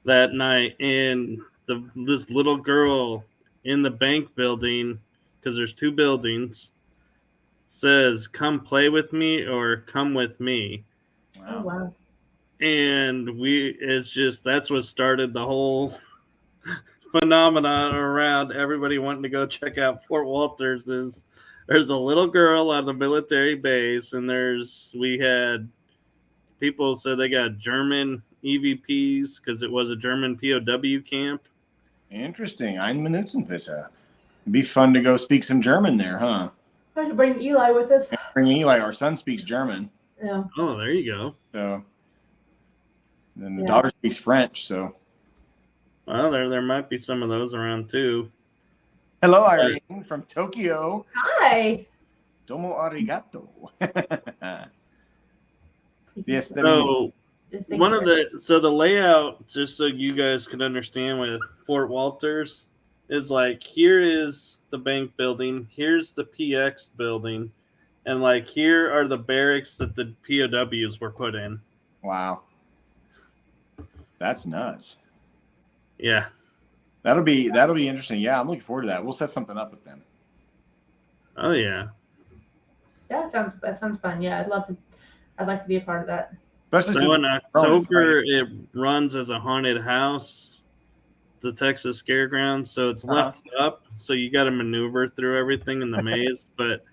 that night, and this little girl in the bank building, because there's 2 buildings, says, "Come play with me," or "Come with me." Oh, wow. And that's what started the whole phenomenon around everybody wanting to go check out Fort Walters. There's a little girl on the military base, and we had people said they got German EVPs because it was a German POW camp. Interesting. Ein Minuten bitte. It'd be fun to go speak some German there, huh? I should bring Eli with us. Bring Eli. Our son speaks German. Yeah. Oh, there you go. So, then the daughter speaks French. So, well, there might be some of those around too. hello, Irene from Tokyo. Hi. Domo arigato. Yes. That So the layout, just so you guys can understand, with Fort Walters is like, here is the bank building, here's the PX building, and like here are the barracks that the POWs were put in. wow. That's nuts. Yeah. That'll be interesting. Yeah, I'm looking forward to that. We'll set something up with them. Oh yeah. That sounds fun. Yeah, I'd like to be a part of that. Especially So since in October, it runs as a haunted house, the Texas Scareground. So it's left up, so you got to maneuver through everything in the maze, but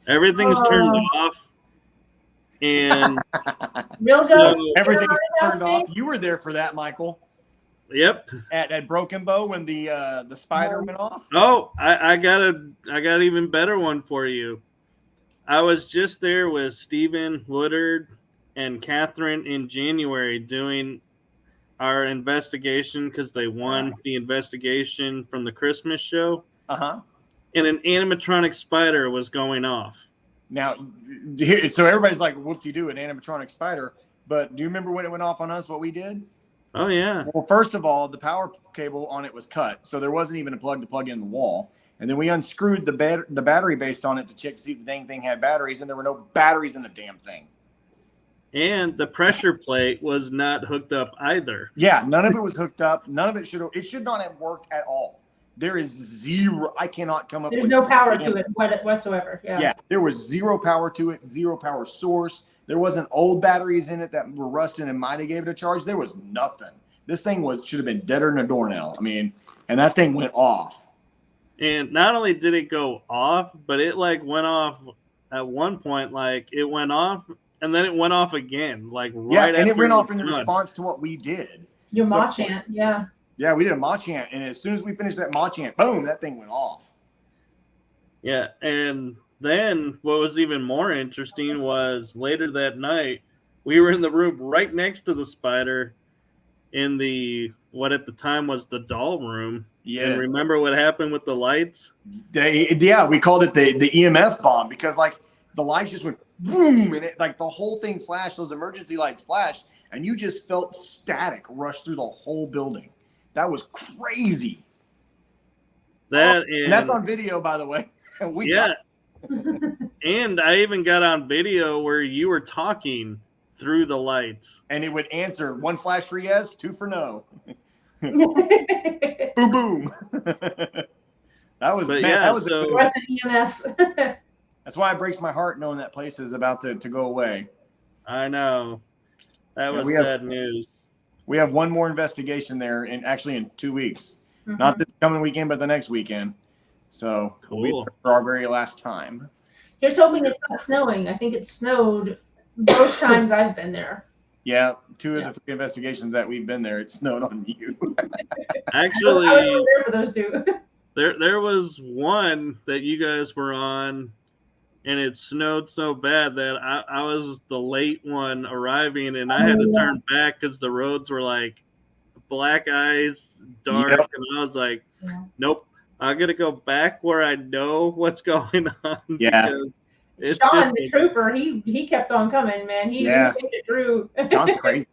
everything's turned off. And everything's turned off. You were there for that, Michael. Yep. At Broken Bow when the spider went off. Oh, I got an even better one for you. I was just there with Stephen Woodard and Catherine in January doing our investigation because they won the investigation from the Christmas show. And an animatronic spider was going off. Now, so everybody's like, whoop-de-doo, an animatronic spider. But do you remember when it went off on us, what we did? Oh, yeah. Well, first of all, the power cable on it was cut, so there wasn't even a plug to plug in the wall. And then we unscrewed the battery based on it to check to see if the dang thing had batteries, and there were no batteries in the damn thing. And the pressure plate was not hooked up either. Yeah, none of it was hooked up. None of it should not have worked at all. There is zero. I cannot come up with. There's no power to it whatsoever. Yeah. Yeah, there was zero power to it, zero power source. There wasn't old batteries in it that were rusting and might have gave it a charge. There was nothing. This thing should have been deader than a doornail. I mean, and that thing went off. And not only did it go off, but it like went off at one point. Like it went off, and then it went off again. Like right and after it went off in response to what we did. Your Ma chant, yeah. Yeah, we did a Ma chant, and as soon as we finished that Ma chant, boom, that thing went off. Yeah, and then what was even more interesting was later that night, we were in the room right next to the spider in what at the time was the doll room. Yeah. And remember what happened with the lights? We called it the EMF bomb because like the lights just went boom, and it like the whole thing flashed. Those emergency lights flashed, and you just felt static rush through the whole building. That was crazy. And that's on video, by the way. And I even got on video where you were talking through the lights. And it would answer 1 flash for yes, 2 for no. Boom, boom. That was EMF. That's why it breaks my heart knowing that place is about to go away. I know. That was sad news. We have one more investigation there, in 2 weeks. Mm-hmm. Not this coming weekend, but the next weekend. So we'll be for our very last time. Here's hoping it's not snowing. I think it snowed both times I've been there. Yeah, 2 of the 3 investigations that we've been there, it snowed on you. Actually, I was there for those 2. There was one that you guys were on, and it snowed so bad that I was the late one arriving, and I had to turn back because the roads were like black eyes, dark, Yep. and I was like, Yeah. nope, I gotta go back where I know what's going on. Yeah. Because it's Sean, just the trooper, he kept on coming, man. He Yeah. made it through. John's crazy.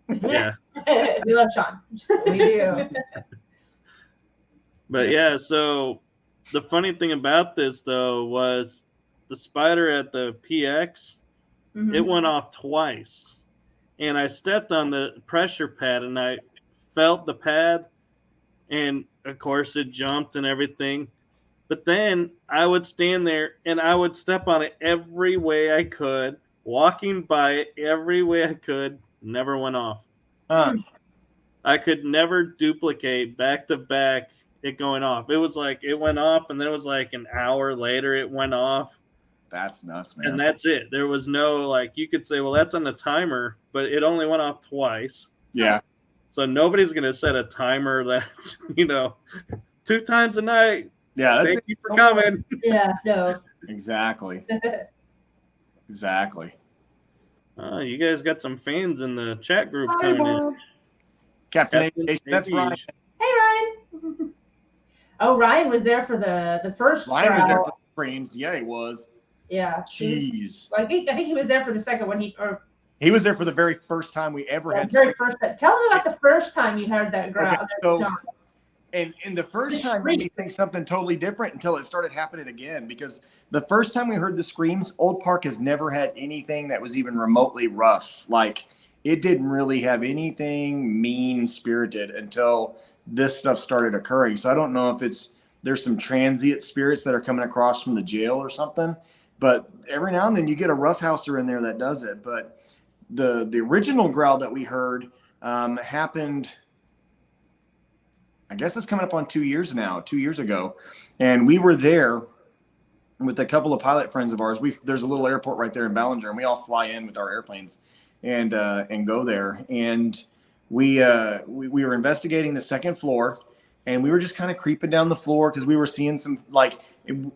yeah. We love Sean. We do. But yeah, so the funny thing about this though was the spider at the PX, Mhm. it went off twice. And I stepped on the pressure pad and I felt the pad, and of course it jumped and everything. But then I would stand there and I would step on it every way I could, walking by it every way I could, never went off. Huh. I could never duplicate back to back it going off. It was like it went off, and then it was like an hour later it went off, That's nuts, and man. that's it. There was no, like, you could say, well, that's on the timer, but it only went off twice. Yeah. So nobody's gonna set a timer that's 2 times a night. Yeah. That's Thank you for coming. Yeah, no. Exactly. Exactly. Oh, you guys got some fans in the chat group Hi, coming in. Bob. Captain Captain Aviation. That's Aviation. Ryan. Hey, Ryan. Oh, Ryan was there for the first Ryan was there trial. for the screams. Yeah, he was. Yeah. Jeez. I think he was there for the second one. He was there for the very first time we ever The had. very first. Tell him about the first time you heard that growl. Okay, so- John. And the first The time made me shriek. think something totally different until it started happening again. Because the first time we heard the screams, Old Park has never had anything that was even remotely rough. Like, it didn't really have anything mean-spirited until this stuff started occurring. So I don't know if there's some transient spirits that are coming across from the jail or something. But every now and then you get a roughhouser in there that does it. But the original growl that we heard happened, I guess it's coming up on 2 years now, 2 years ago. And we were there with a couple of pilot friends of ours. There's a little airport right there in Ballinger, and we all fly in with our airplanes and go there. And we were investigating the second floor, and we were just kind of creeping down the floor because we were seeing some, like,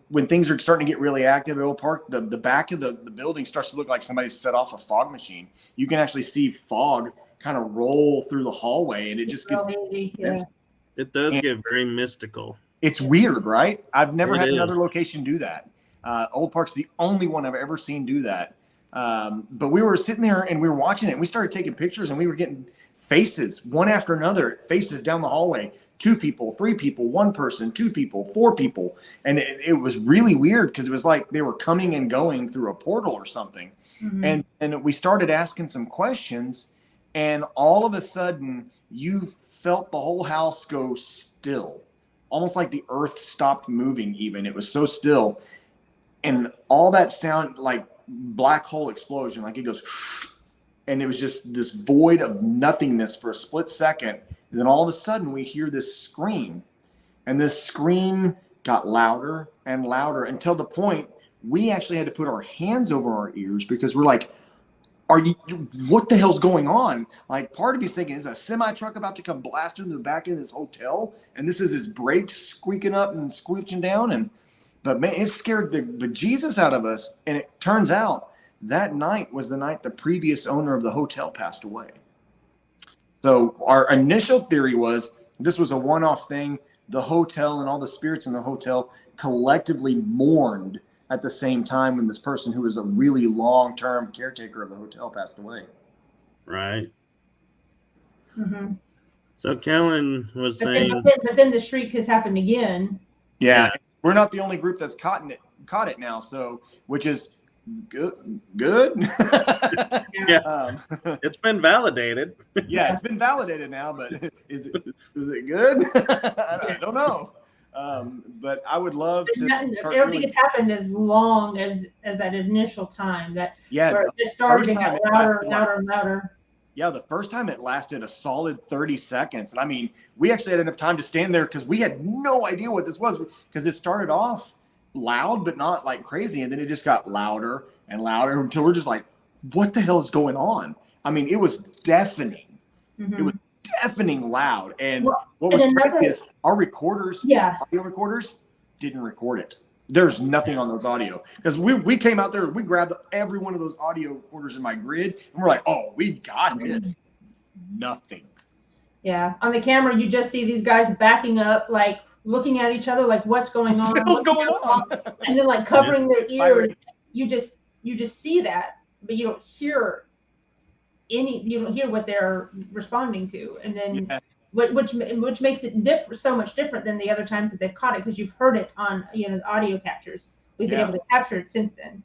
when things are starting to get really active at Old Park, the back of the building starts to look like somebody set off a fog machine. You can actually see fog kind of roll through the hallway, and it just gets Yeah. It does And- get very mystical. It's weird, right? I've never It had is. another location do that. Old Park's the only one I've ever seen do that. But we were sitting there and we were watching it. And we started taking pictures, and we were getting faces, one after another, faces down the hallway. 2 people, 3 people, 1 person, 2 people, 4 people. And it was really weird because it was like they were coming and going through a portal or something. Mhm. And we started asking some questions, and all of a sudden you felt the whole house go still, almost like the earth stopped moving. Even it was so still, and all that sound like black hole explosion, like it goes, and it was just this void of nothingness for a split second. And then all of a sudden we hear this scream, and this scream got louder and louder until the point we actually had to put our hands over our ears because we're like, what the hell's going on? Like, part of me's thinking, is a semi truck about to come blast into the back of this hotel? And this is his brakes squeaking up and screeching down. But man, it scared the bejesus out of us. And it turns out that night was the night the previous owner of the hotel passed away. So our initial theory was this was a one-off thing. The hotel and all the spirits in the hotel collectively mourned at the same time when this person who was a really long-term caretaker of the hotel passed away. Right. Mhm. So Kellen was But saying, then the shriek has happened again. Yeah, we're not the only group that's caught it now. So, which is good. yeah, it's been validated. Yeah, it's been validated now, but is it good? I don't know. But I would love to. Everything has happened as long as that initial time where it just started and got louder and louder and louder. Yeah, the first time it lasted a solid 30 seconds. And I mean, we actually had enough time to stand there because we had no idea what this was, because it started off loud, but not like crazy. And then it just got louder and louder until we're just like, what the hell is going on? I mean, it was deafening. Mm-hmm. It was deafening loud. And Well, what was and crazy is our recorders, Yeah. audio recorders, didn't record it. There's nothing on those audio, because we came out there, we grabbed every one of those audio recorders in my grid, and we're like, oh, we got this. Nothing. Yeah, on the camera, you just see these guys backing up, like looking at each other, like what's going on, What's going on? and then like covering their ears. Fire. You just see that, but you don't hear you don't hear what they're responding to, and then Yeah. which makes it so much different than the other times that they've caught it because you've heard it on the audio captures. We've been Yeah. able to capture it since then.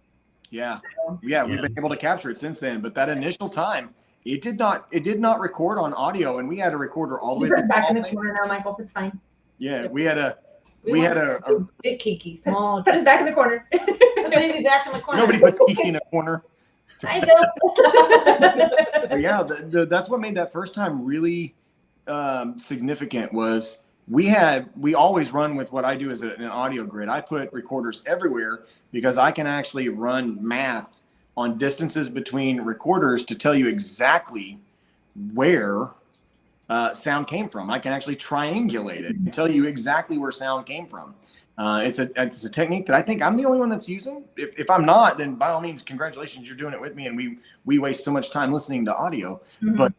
Yeah. So, Yeah, we've been able to capture it since then, but that initial time, it did not record on audio, and we had a recorder all the you way put to it back in the corner now, Michael. It's fine. Yeah, we had a big Kiki, small. Put us back in the corner. The baby back in the corner. nobody puts Kiki in a corner. I know. But yeah, that's what made that first time really significant was we always run with what I do as an audio grid. I put recorders everywhere because I can actually run math on distances between recorders to tell you exactly where sound came from. I can actually triangulate it and tell you exactly where sound came from. It's a technique that I think I'm the only one that's using. If I'm not, then by all means, congratulations, you're doing it with me. And we waste so much time listening to audio, but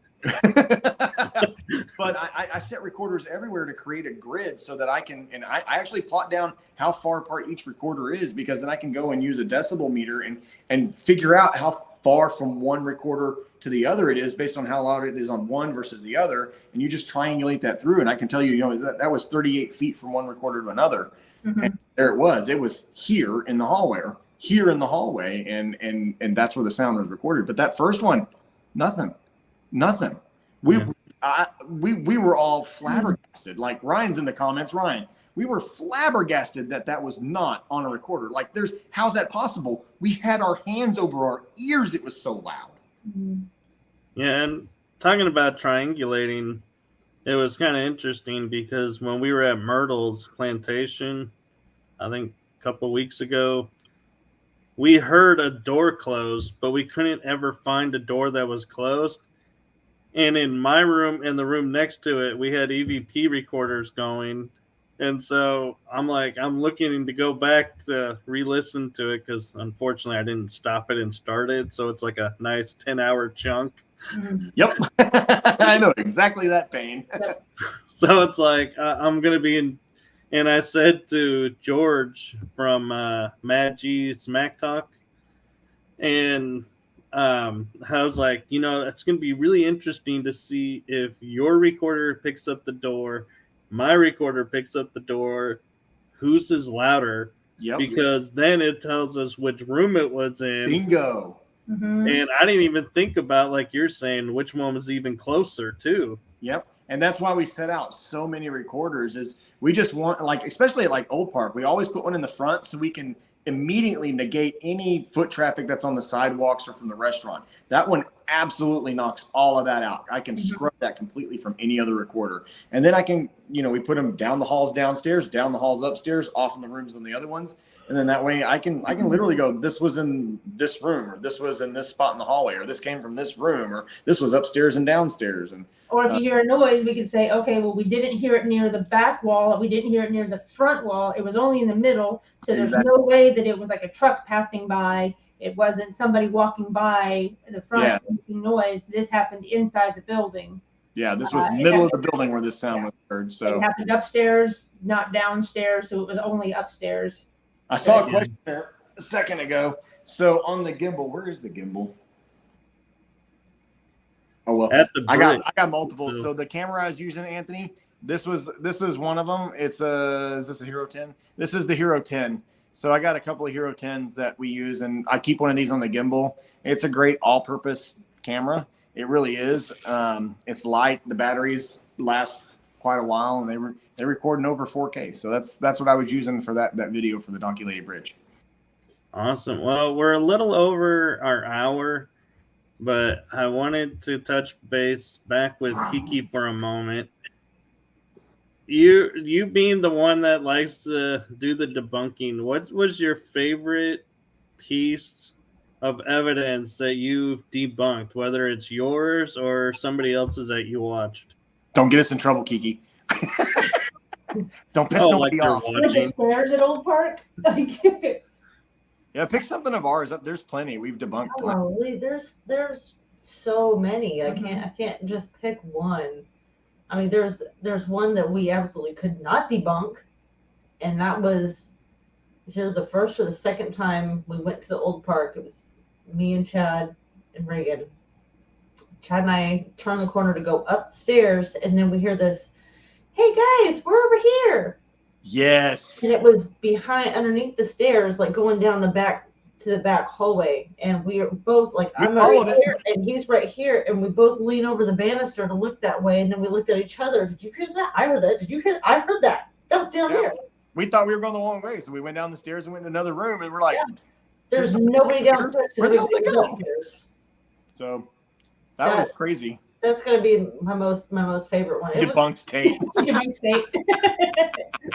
but I set recorders everywhere to create a grid so that I can, and I actually plot down how far apart each recorder is, because then I can go and use a decibel meter and figure out how far from one recorder to the other it is based on how loud it is on one versus the other. And you just triangulate that through. And I can tell you, that was 38 feet from one recorder to another. And there it was here in the hallway, and that's where the sound was recorded. But that first one, nothing. We were all flabbergasted. Like Ryan's in the comments. Ryan, we were flabbergasted that was not on a recorder. Like, how's that possible? We had our hands over our ears. It was so loud. Yeah, and talking about triangulating, it was kind of interesting because when we were at Myrtle's plantation, I think a couple weeks ago, we heard a door close, but we couldn't ever find a door that was closed. And in my room and the room next to it, we had EVP recorders going. And so I'm looking to go back to re-listen to it because unfortunately I didn't stop it and start it. So it's like a nice 10-hour chunk. Yep. I know exactly that pain. So it's like I'm going to be in. And I said to George from Mad G's Smack Talk, and I was like, it's going to be really interesting to see if your recorder picks up the door, my recorder picks up the door, whose is louder. Yep. Because then it tells us which room it was in. Bingo. And I didn't even think about, like you're saying, which one was even closer too. Yep. And that's why we set out so many recorders, is we just want, especially at Old Park, we always put one in the front so we can immediately negate any foot traffic that's on the sidewalks or from the restaurant. That one absolutely knocks all of that out. I can scrub that completely from any other recorder. And then I can, we put them down the halls downstairs, down the halls upstairs, off in the rooms on the other ones. And then that way I can literally go, this was in this room, or this was in this spot in the hallway, or this came from this room, or this was upstairs and downstairs. And or if you hear a noise, we could say, okay, well, we didn't hear it near the back wall. We didn't hear it near the front wall. It was only in the middle. So there's no way that it was like a truck passing by. It wasn't somebody walking by the front making noise. This happened inside the building. Yeah, this was middle of the building where this sound was heard. So it happened upstairs, not downstairs. So it was only upstairs. I saw a question there a second ago. So on the gimbal, where is the gimbal? Oh well, I got multiple. So the camera I was using, Anthony, this was one of them. Is this a Hero 10? This is the Hero 10. So I got a couple of Hero 10s that we use, and I keep one of these on the gimbal. It's a great all-purpose camera. It really is. It's light. The batteries last quite a while, and they record in over 4K. So that's what I was using for that video for the Donkey Lady Bridge. Awesome. Well, we're a little over our hour, but I wanted to touch base back with Kiki for a moment. You being the one that likes to do the debunking, what was your favorite piece of evidence that you've debunked, whether it's yours or somebody else's that you watched? Don't get us in trouble, Kiki. Don't piss nobody off. The stairs at Old Park? Yeah, pick something of ours. There's plenty. We've debunked plenty. Oh, there's so many. I can't just pick one. I mean, there's one that we absolutely could not debunk, and that was either the first or the second time we went to the old park. It was me and Chad and Reagan. Chad and I turned the corner to go up the stairs, and then we hear this, "Hey guys, we're over here." Yes. And it was underneath the stairs, like going down the back to the back hallway. And we are both like, I'm followed right it. here, and he's right here. And we both lean over the banister to look that way. And then we looked at each other. Did you hear that? I heard that. Did you hear that? I heard that. That was down Yeah. there. We thought we were going the wrong way, so we went down the stairs and went in another room, and we're like, There's nobody downstairs. Where'd the hell they go? Upstairs. so that was crazy. That's gonna be my most favorite one. It was, Debunked tape. Debunked tape.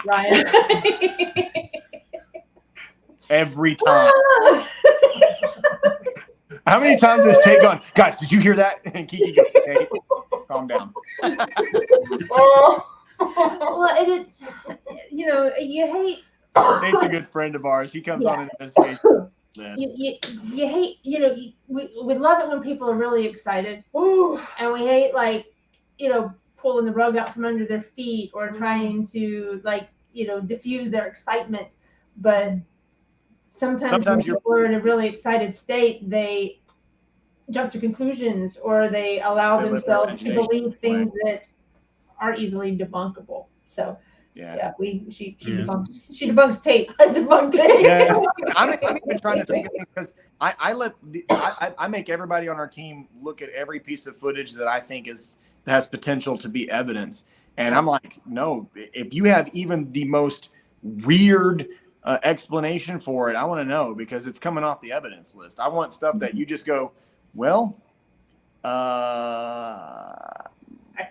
Ryan. Every time. How many times has Tate gone, guys, did you hear that? And Kiki goes, Tate, calm down. Oh. Well, and it's, you hate. Tate's a good friend of ours. He comes on an investigation. You hate, we love it when people are really excited. Ooh. And we hate, pulling the rug out from under their feet or trying to, diffuse their excitement. But sometimes when people are in a really excited state, they jump to conclusions or they allow They live their themselves to imagination believe things that are easily debunkable. So Yeah. she debunks tape. I debunked tape. Yeah. I'm even trying to think of things because I make everybody on our team look at every piece of footage that I think has potential to be evidence. And I'm like, no, if you have even the most weird explanation for it, I want to know because it's coming off the evidence list. I want stuff that you just go, well, I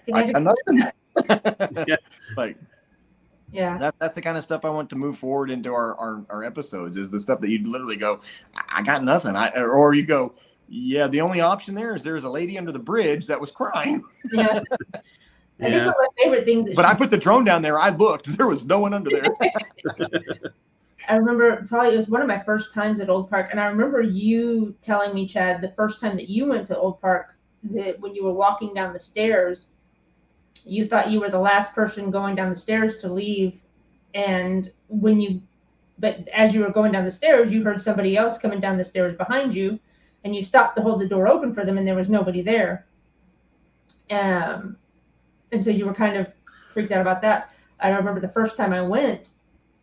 got nothing. Yeah. Like, Yeah. that's the kind of stuff I want to move forward into our episodes is the stuff that you literally go, I got nothing. Or you go, yeah, the only option there's a lady under the bridge that was crying. Yeah. I think one of my favorite things. But I put the drone down there. I looked. There was no one under there. I remember probably it was one of my first times at Old Park, and I remember you telling me, Chad, the first time that you went to Old Park, that when you were walking down the stairs, you thought you were the last person going down the stairs to leave, but as you were going down the stairs, you heard somebody else coming down the stairs behind you, and you stopped to hold the door open for them, and there was nobody there. And so you were kind of freaked out about that. I remember the first time I went,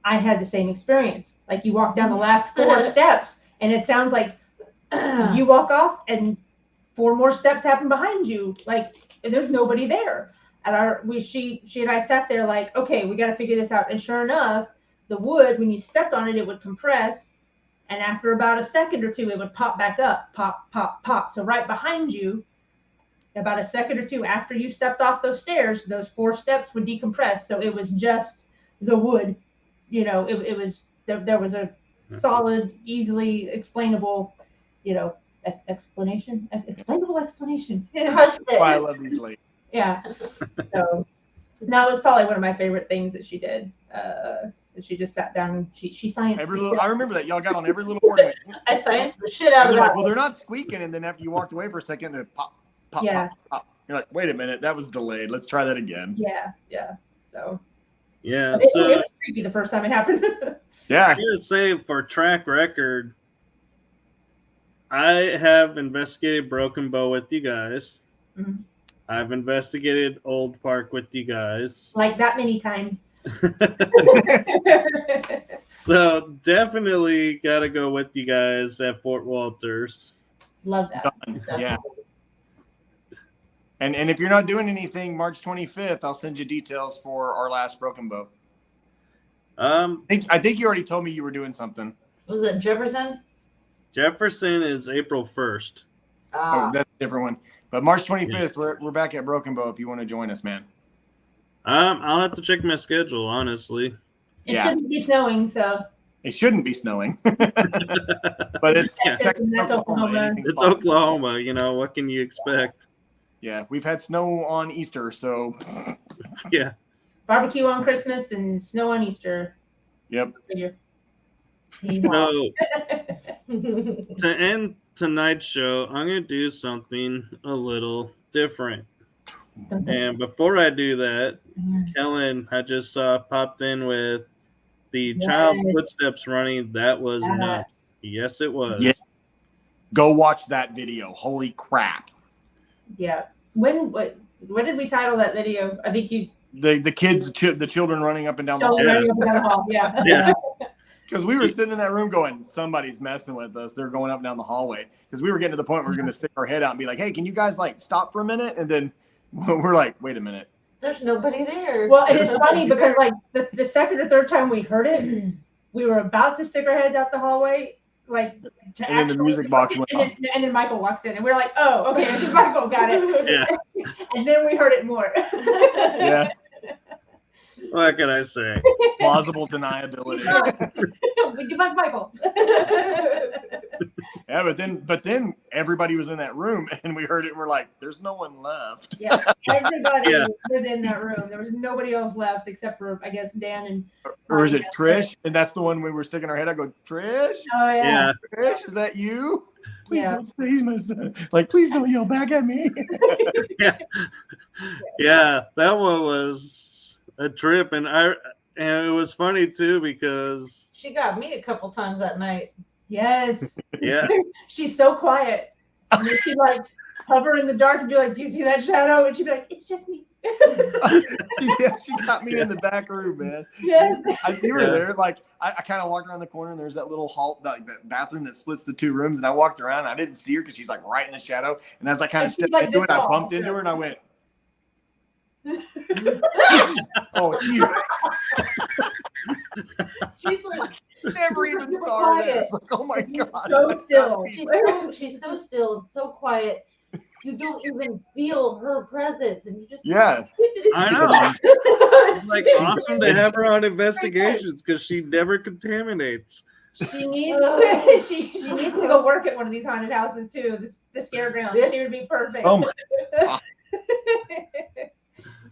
I had the same experience. Like you walk down the last 4 steps, and it sounds like you walk off, and 4 more steps happen behind you. Like and there's nobody there. And she and I sat there like, okay, we got to figure this out. And sure enough, the wood, when you stepped on it, it would compress. And after about a second or two, it would pop back up, pop, pop, pop. So right behind you, about a second or two after you stepped off those stairs, those 4 steps would decompress. So it was just the wood, it was, there was a solid, easily explainable, explainable explanation. That's why I love these ladies. Yeah. So that was probably one of my favorite things that she did. She just sat down and she scienced. I remember that y'all got on every little board. I scienced the shit out of that. Like, well, they're not squeaking, and then after you walked away for a second, they pop, pop, Yeah. pop, pop. You're like, wait a minute, that was delayed. Let's try that again. Yeah. So Yeah. it So was creepy the first time it happened. Yeah. I'm gonna say for track record, I have investigated Broken Bow with you guys. Mhm. I've investigated Old Park with you guys. Like that many times. So definitely got to go with you guys at Fort Walters. Love that. Done. Yeah. And if you're not doing anything March 25th, I'll send you details for our last Broken Bow. I think you already told me you were doing something. Was it Jefferson? Jefferson is April 1st. Oh, that's a different one. But March 25th, we're back at Broken Bow if you want to join us, man. I'll have to check my schedule, honestly. It Yeah. shouldn't be snowing, so It shouldn't be snowing. But it's Texas, That's Oklahoma. Anything's It's possible. Oklahoma, what can you expect? Yeah, we've had snow on Easter, so Yeah. barbecue on Christmas and snow on Easter. yep. Figure. So to end tonight's show, I'm gonna do something a little different. And before I do that, Yes. Kellen, I just saw popped in with the child Yes. footsteps running. That was nuts. Yes, it was. Yeah. Go watch that video. Holy crap. Yeah. What did we title that video? I think you The kids, the children running up and down the hall. running up and down the hall. Yeah. Yeah. Because we were sitting in that room going, somebody's messing with us. They're going up and down the hallway. Because we were getting to the point where we were going to stick our head out and be like, hey, can you guys like stop for a minute? And then we're like, wait a minute. There's nobody there. Well, and it's funny because like the second or third time we heard it, we were about to stick our heads out the hallway, like to And then the music box went off. and then Michael walks in, and we're like, oh, okay, I think Michael got it. Yeah. And then we heard it more. Yeah. What can I say? Plausible deniability. We give back Michael. Yeah, but then everybody was in that room and we heard it and we're like, there's no one left. Yeah, everybody Yeah. was in that room. There was nobody else left except for, I guess, Dan and. Or is it Trish? And that's the one we were sticking our head out. Go, Trish? Oh yeah. Yeah. Trish, is that you? Please Yeah. don't say my son. Like, please don't yell back at me. Yeah, that one was a trip, and it was funny too because She got me a couple times that night. Yes. yeah, She's so quiet. And then she'd like hover in the dark and be like, do you see that shadow? And she'd be like, it's just me. Yeah, she got me in the back room, man. Yes. You were Yeah. there. Like, I kind of walked around the corner and there's that little hall, like that bathroom that splits the two rooms. And I walked around and I didn't see her because she's like right in the shadow. And as I kind And of she's stepped like into this it, I tall. bumped into her and I went, oh, it's you. She's like, Never even Super saw her there. quiet. It's like, oh my God. So still. she's so still and so quiet. You don't even feel her presence, and you just Yeah. I know. It's like She's awesome to have her on investigations because she never contaminates. She needs to, she needs to go work at one of these haunted houses too. The scare ground. She would be perfect. Oh my.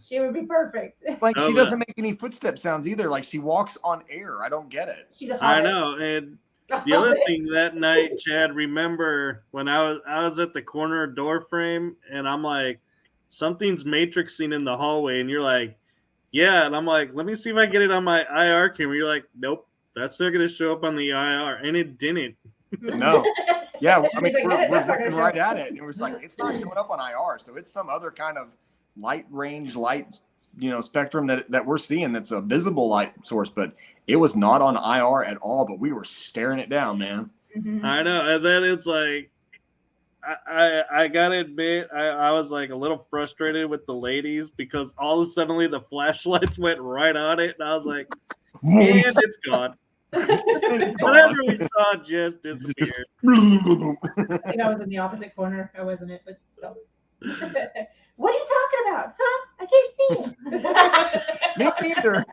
She would be perfect. Like, Oh, she doesn't make any footstep sounds either. Like, she walks on air. I don't get it. She's a I hobbit. know, and the other thing that night, Chad, remember when I was at the corner door frame and I'm like, something's matrixing in the hallway, and you're like, yeah, and I'm like, let me see if I get it on my IR camera. You're like, nope, that's not gonna show up on the IR, and it didn't. No. Yeah, I mean, He's like, we're "That's not gonna looking show right up." at it, and it was like, it's not showing up on IR, so it's some other kind of light spectrum that we're seeing that's a visible light source, but it was not on IR at all, but we were staring it down, man. Mhm. I know, and then it's like, I gotta admit, I was like a little frustrated with the ladies because all of a sudden the flashlights went right on it, and I was like, and it's gone. And it's gone. Whatever we saw just disappeared. I think I was in the opposite corner. I wasn't it, but still. What are you talking about? Huh? I can't see Me neither.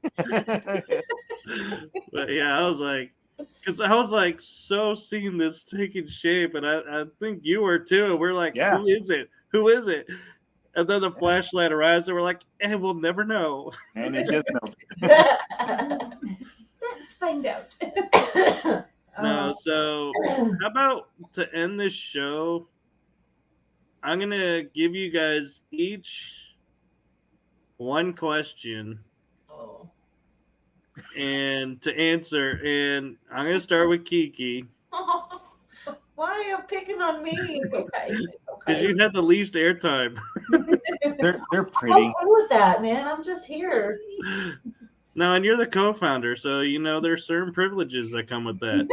But yeah, I was like, because I was like so seeing this taking shape, and I think you were too. We're like, Yeah. Who is it? Who is it? And then the flashlight arrives, and we're like, we'll never know. And it just melted. Let's find out. No, so how about to end this show? I'm gonna give you guys each one question Oh. and to answer, and I'm gonna start with Kiki Why are you picking on me? Okay. because you had the least airtime. They're pretty. I'm cool with that, man. I'm just here. No, and you're the co-founder, so you know there's certain privileges that come with that.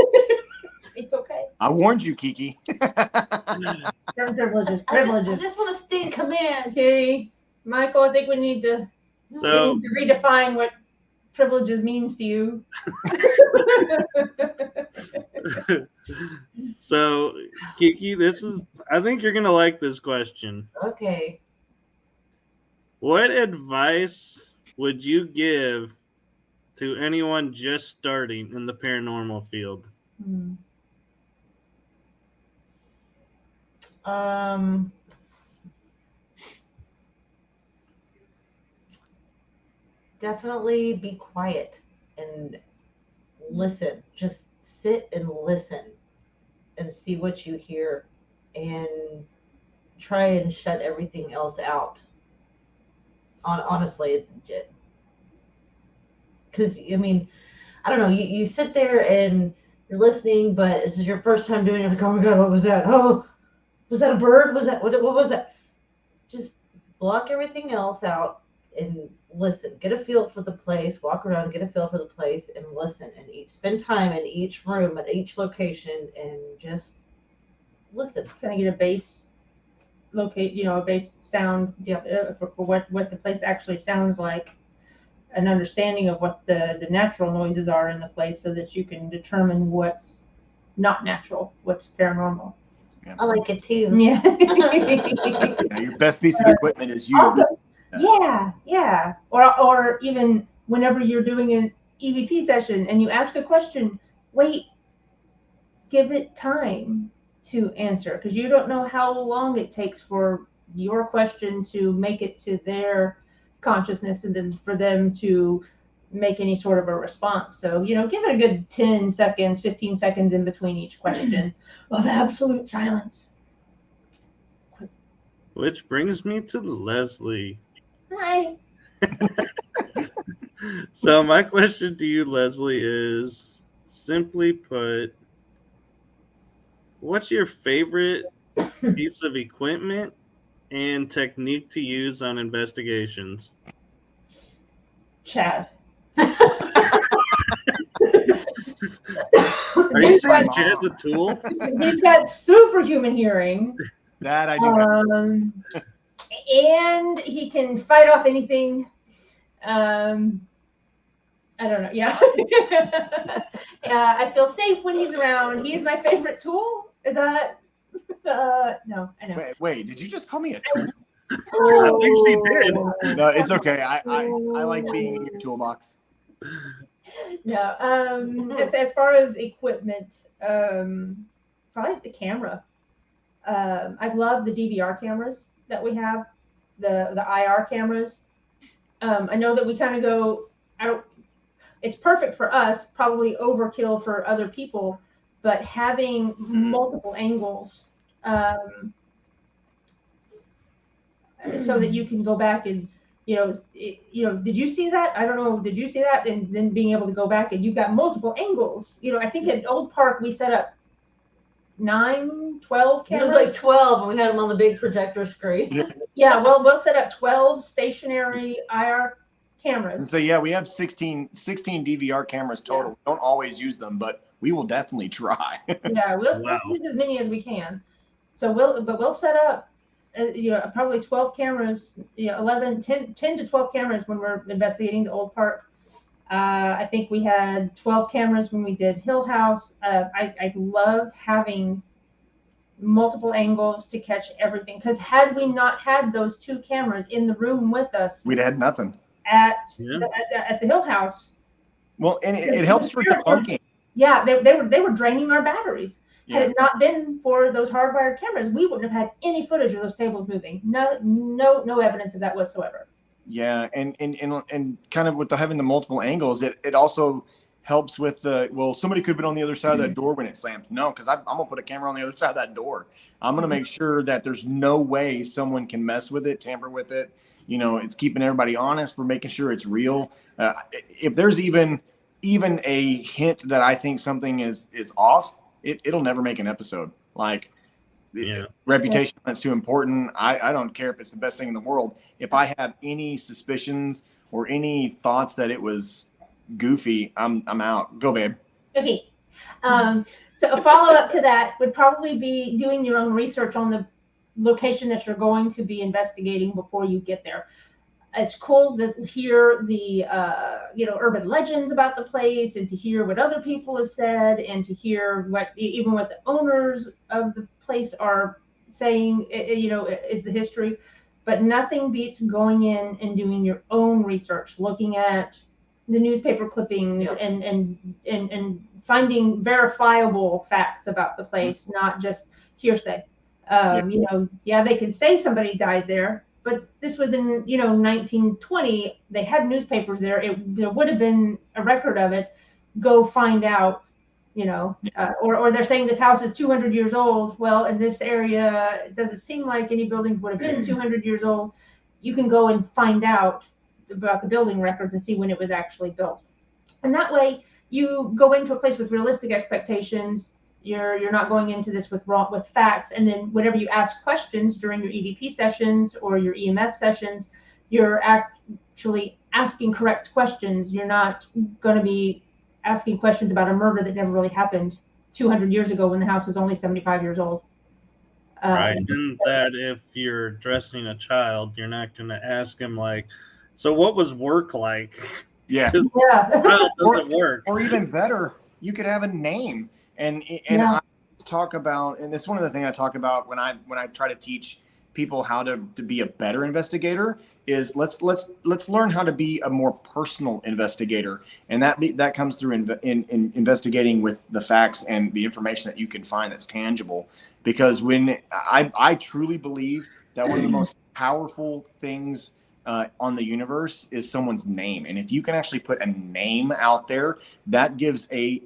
It's okay. I warned you, Kiki. Certain privileges. I just want to stay in command. Okay, Michael, I think we need to So redefine what privileges means to you. so Kiki, I think you're gonna like this question. Okay. What advice would you give to anyone just starting in the paranormal field? Definitely be quiet and listen. Just sit and listen and see what you hear and try and shut everything else out. Honestly, because I mean, I don't know. You sit there and you're listening, but this is your first time doing it. Like, oh my god, what was that? Oh, was that a bird? Was that what was that? Just block everything else out and listen. Get a feel for the place. Walk around, get a feel for the place, and listen. And spend time in each room at each location, and just listen. Kind of get a base a base sound for what the place actually sounds like, an understanding of what the natural noises are in the place, so that you can determine what's not natural, what's paranormal. I like it too. Yeah. Yeah, your best piece of equipment is you. Also, yeah. Or even whenever you're doing an EVP session and you ask a question, wait, give it time to answer, because you don't know how long it takes for your question to make it to their consciousness and then for them to make any sort of a response. So, give it a good 10 seconds, 15 seconds in between each question of absolute silence. Which brings me to Leslie. Hi. So my question to you, Leslie, is simply put, what's your favorite piece of equipment and technique to use on investigations? Chad. Are you saying Chad's a tool? He's got superhuman hearing. That I do have. And he can fight off anything. I don't know. Yeah. I feel safe when he's around. He's my favorite tool. Is that? No, I know. Wait, did you just call me a tool? I think she did. No, it's okay. I like being in your toolbox. No. As far as equipment, probably the camera. I love the DVR cameras that we have, the IR cameras. I know that we kind of go. It's perfect for us, probably overkill for other people, but having multiple angles, so that you can go back and, did you see that? I don't know. Did you see that? And then being able to go back and you've got multiple angles. I think at Old Park we set up 9, 12 cameras. It was like 12, and we had them on the big projector screen. Yeah, well, we'll set up 12 stationary IR cameras. So yeah, we have 16 DVR cameras total. Yeah. We don't always use them, but we will definitely try. Yeah, we'll use as many as we can. So we'll set up, probably 12 cameras, 10 to 12 cameras when we're investigating the Old Park. I think we had 12 cameras when we did Hill House. I love having multiple angles to catch everything, because had we not had those 2 cameras in the room with us, We'd had nothing at the Hill House. Well, and it helps for debunking. Yeah, they were draining our batteries. Yeah. Had it not been for those hardwired cameras, we wouldn't have had any footage of those tables moving. No evidence of that whatsoever. Yeah, and kind of with having the multiple angles, it also helps with somebody could have been on the other side of that door when it slams. No, because I'm gonna put a camera on the other side of that door. I'm gonna make sure that there's no way someone can mess with it, tamper with it. It's keeping everybody honest. We're making sure it's real. If there's even a hint that I think something is off, it'll never make an episode. Like, reputation is too important. I don't care if it's the best thing in the world. If I have any suspicions or any thoughts that it was goofy, I'm out. Go, babe. Okay. So a follow-up to that would probably be doing your own research on the location that you're going to be investigating before you get there. It's cool to hear the urban legends about the place, and to hear what other people have said, and to hear what the owners of the place are saying, is the history. But nothing beats going in and doing your own research, looking at the newspaper clippings and finding verifiable facts about the place, not just hearsay. They can say somebody died there, but this was in 1920. They had newspapers there. There would have been a record of it. Go find out. Or they're saying this house is 200 years old. Well, in this area, it doesn't seem like any buildings would have been 200 years old. you can go and find out about the building records and see when it was actually built. And that way you go into a place with realistic expectations. You're not going into this with facts. And then whenever you ask questions during your EVP sessions or your EMF sessions, you're actually asking correct questions. You're not going to be asking questions about a murder that never really happened 200 years ago when the house was only 75 years old. Right. And that if you're dressing a child, you're not going to ask him like, so what was work like? Yeah. Child doesn't work. Or even better, you could have a name. And Yeah. I talk about, and it's one of the things I talk about when I try to teach people how to be a better investigator is let's learn how to be a more personal investigator, and that comes through in investigating with the facts and the information that you can find that's tangible. Because when I truly believe that one of the most powerful things on the universe is someone's name, and if you can actually put a name out there, that gives a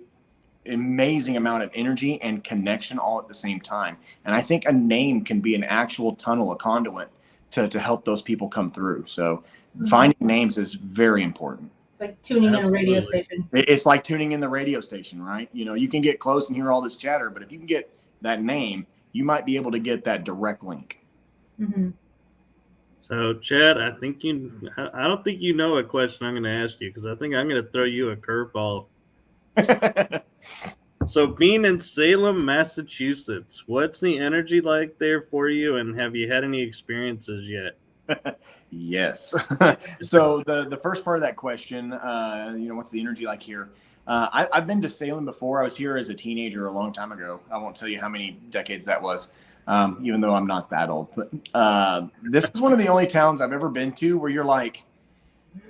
amazing amount of energy and connection all at the same time. And I think a name can be an actual tunnel, a conduit to help those people come through. So finding names is very important. It's like tuning in a radio station. It's like tuning in the radio station, right? You know, you can get close and hear all this chatter, but if you can get that name, you might be able to get that direct link. Mm-hmm. So, Chad, I don't think you know a question I'm going to ask you, because I think I'm going to throw you a curveball. So, being in Salem, Massachusetts, what's the energy like there for you, and have you had any experiences yet? Yes. So the first part of that question, what's the energy like here? I've been to Salem before. I was here as a teenager a long time ago. I won't tell you how many decades that was, even though I'm not that old. But this is one of the only towns I've ever been to where you're like,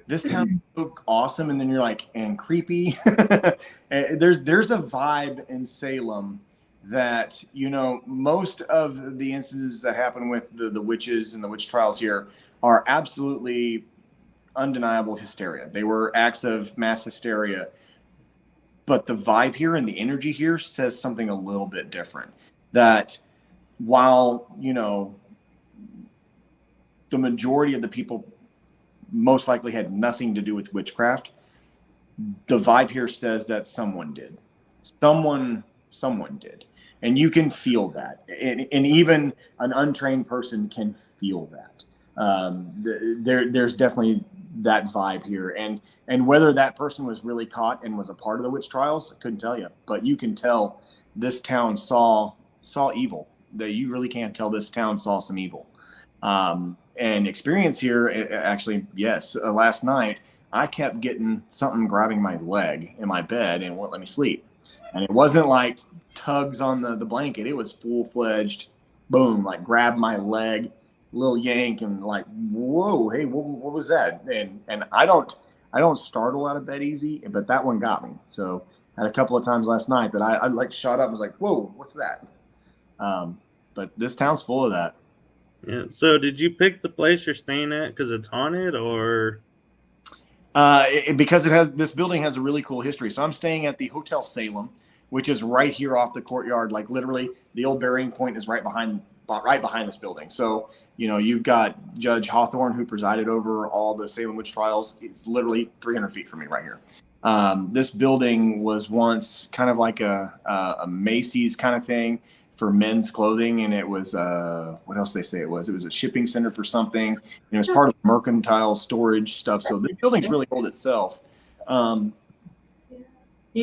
this town is so awesome, and then you're like, and creepy. There's a vibe in Salem that, most of the instances that happen with the witches and the witch trials here are absolutely undeniable hysteria. They were acts of mass hysteria. But the vibe here and the energy here says something a little bit different. That while, the majority of the people most likely had nothing to do with witchcraft, the vibe here says that someone did. Someone did. And you can feel that. And even an untrained person can feel that. There's definitely that vibe here. And whether that person was really caught and was a part of the witch trials, I couldn't tell you. But you can tell this town saw evil. That you really can't tell this town saw some evil. And experience here, actually, yes. Last night, I kept getting something grabbing my leg in my bed and wouldn't let me sleep. And it wasn't like tugs on the blanket. It was full-fledged, boom, like grab my leg, little yank, and like, whoa, hey, what was that? And I don't startle out of bed easy, but that one got me. So I had a couple of times last night that I like shot up and was like, whoa, what's that? But this town's full of that. Yeah. So did you pick the place you're staying at because it's haunted, or? Because this building has a really cool history. So I'm staying at the Hotel Salem, which is right here off the courtyard. Like literally, the old burying point is right behind this building. So you've got Judge Hawthorne, who presided over all the Salem witch trials. It's literally 300 feet from me right here. This building was once kind of like a Macy's kind of thing for men's clothing, and it was what else they say it was a shipping center for something. It was part of mercantile storage stuff. So the building's really old itself. You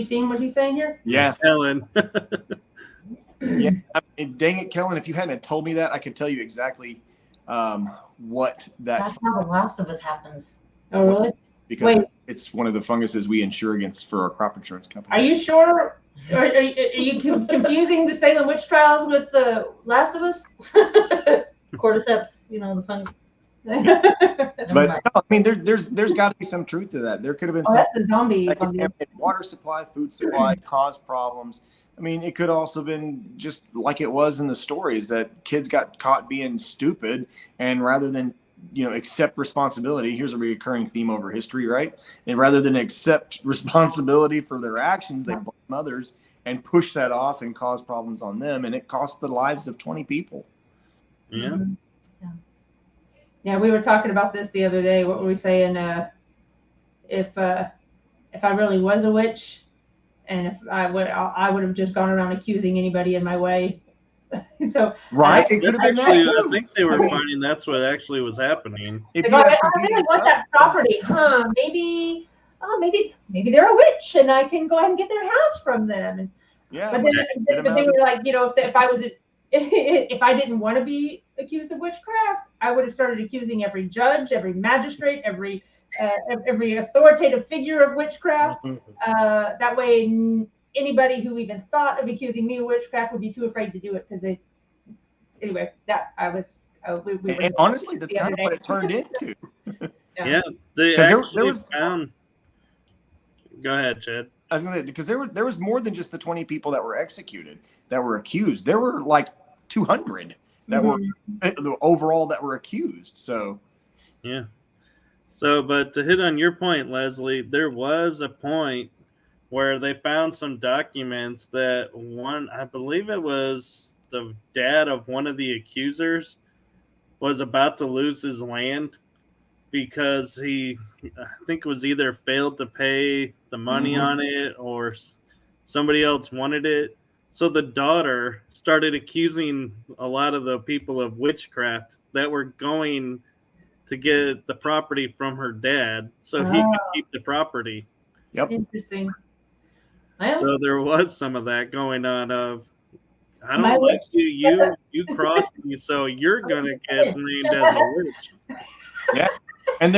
seen what he's saying here? Yeah, Ellen. Yeah, dang it, Kellen, if you hadn't told me that, I could tell you exactly what that. That's how The Last of Us happens. Oh, really? Because it's one of the funguses we insure against for our crop insurance company. Are you sure? Are you confusing the Salem witch trials with The Last of Us? Cordyceps, the fungus. But no, I mean, there's got to be some truth to that. There could have been That's a zombie. that contaminated water supply, food supply, caused problems. I mean, it could also been just like it was in the stories that kids got caught being stupid, and rather than accept responsibility, here's a recurring theme over history, right? And rather than accept responsibility for their actions, they blame others and push that off and cause problems on them, and it cost the lives of 20 people. Yeah. Yeah, we were talking about this the other day. What were we saying? If I really was a witch, and if I would have just gone around accusing anybody in my way. So Right? It could That's have been that actually, I too. think they were I mean, finding that's what actually was happening. if like, you oh, have I really competing want that property, huh? Maybe, maybe they're a witch, and I can go ahead and get their house from them. And, yeah, but get 'em but they out. were like, if I was if I didn't want to be accused of witchcraft, I would have started accusing every judge, every magistrate, every authoritative figure of witchcraft. That way, anybody who even thought of accusing me of witchcraft would be too afraid to do it because they. Anyway, that I was. We were And honestly, that's the kind other of what day. it turned into. Yeah, they 'Cause there actually was- found. Go ahead, Chad. I was gonna say, because there was more than just the 20 people that were executed, that were accused. There were like 200 that were overall that were accused. So Yeah. So, but to hit on your point, Leslie, there was a point where they found some documents that I believe it was the dad of one of the accusers, was about to lose his land because I think it was either failed to pay the money on it or somebody else wanted it. So the daughter started accusing a lot of the people of witchcraft that were going to get the property from her dad so he could keep the property. yep. Interesting. Well, So there was some of that going on of, I My don't like witch- you, you crossed me, so you're gonna get named as a witch. Yeah. And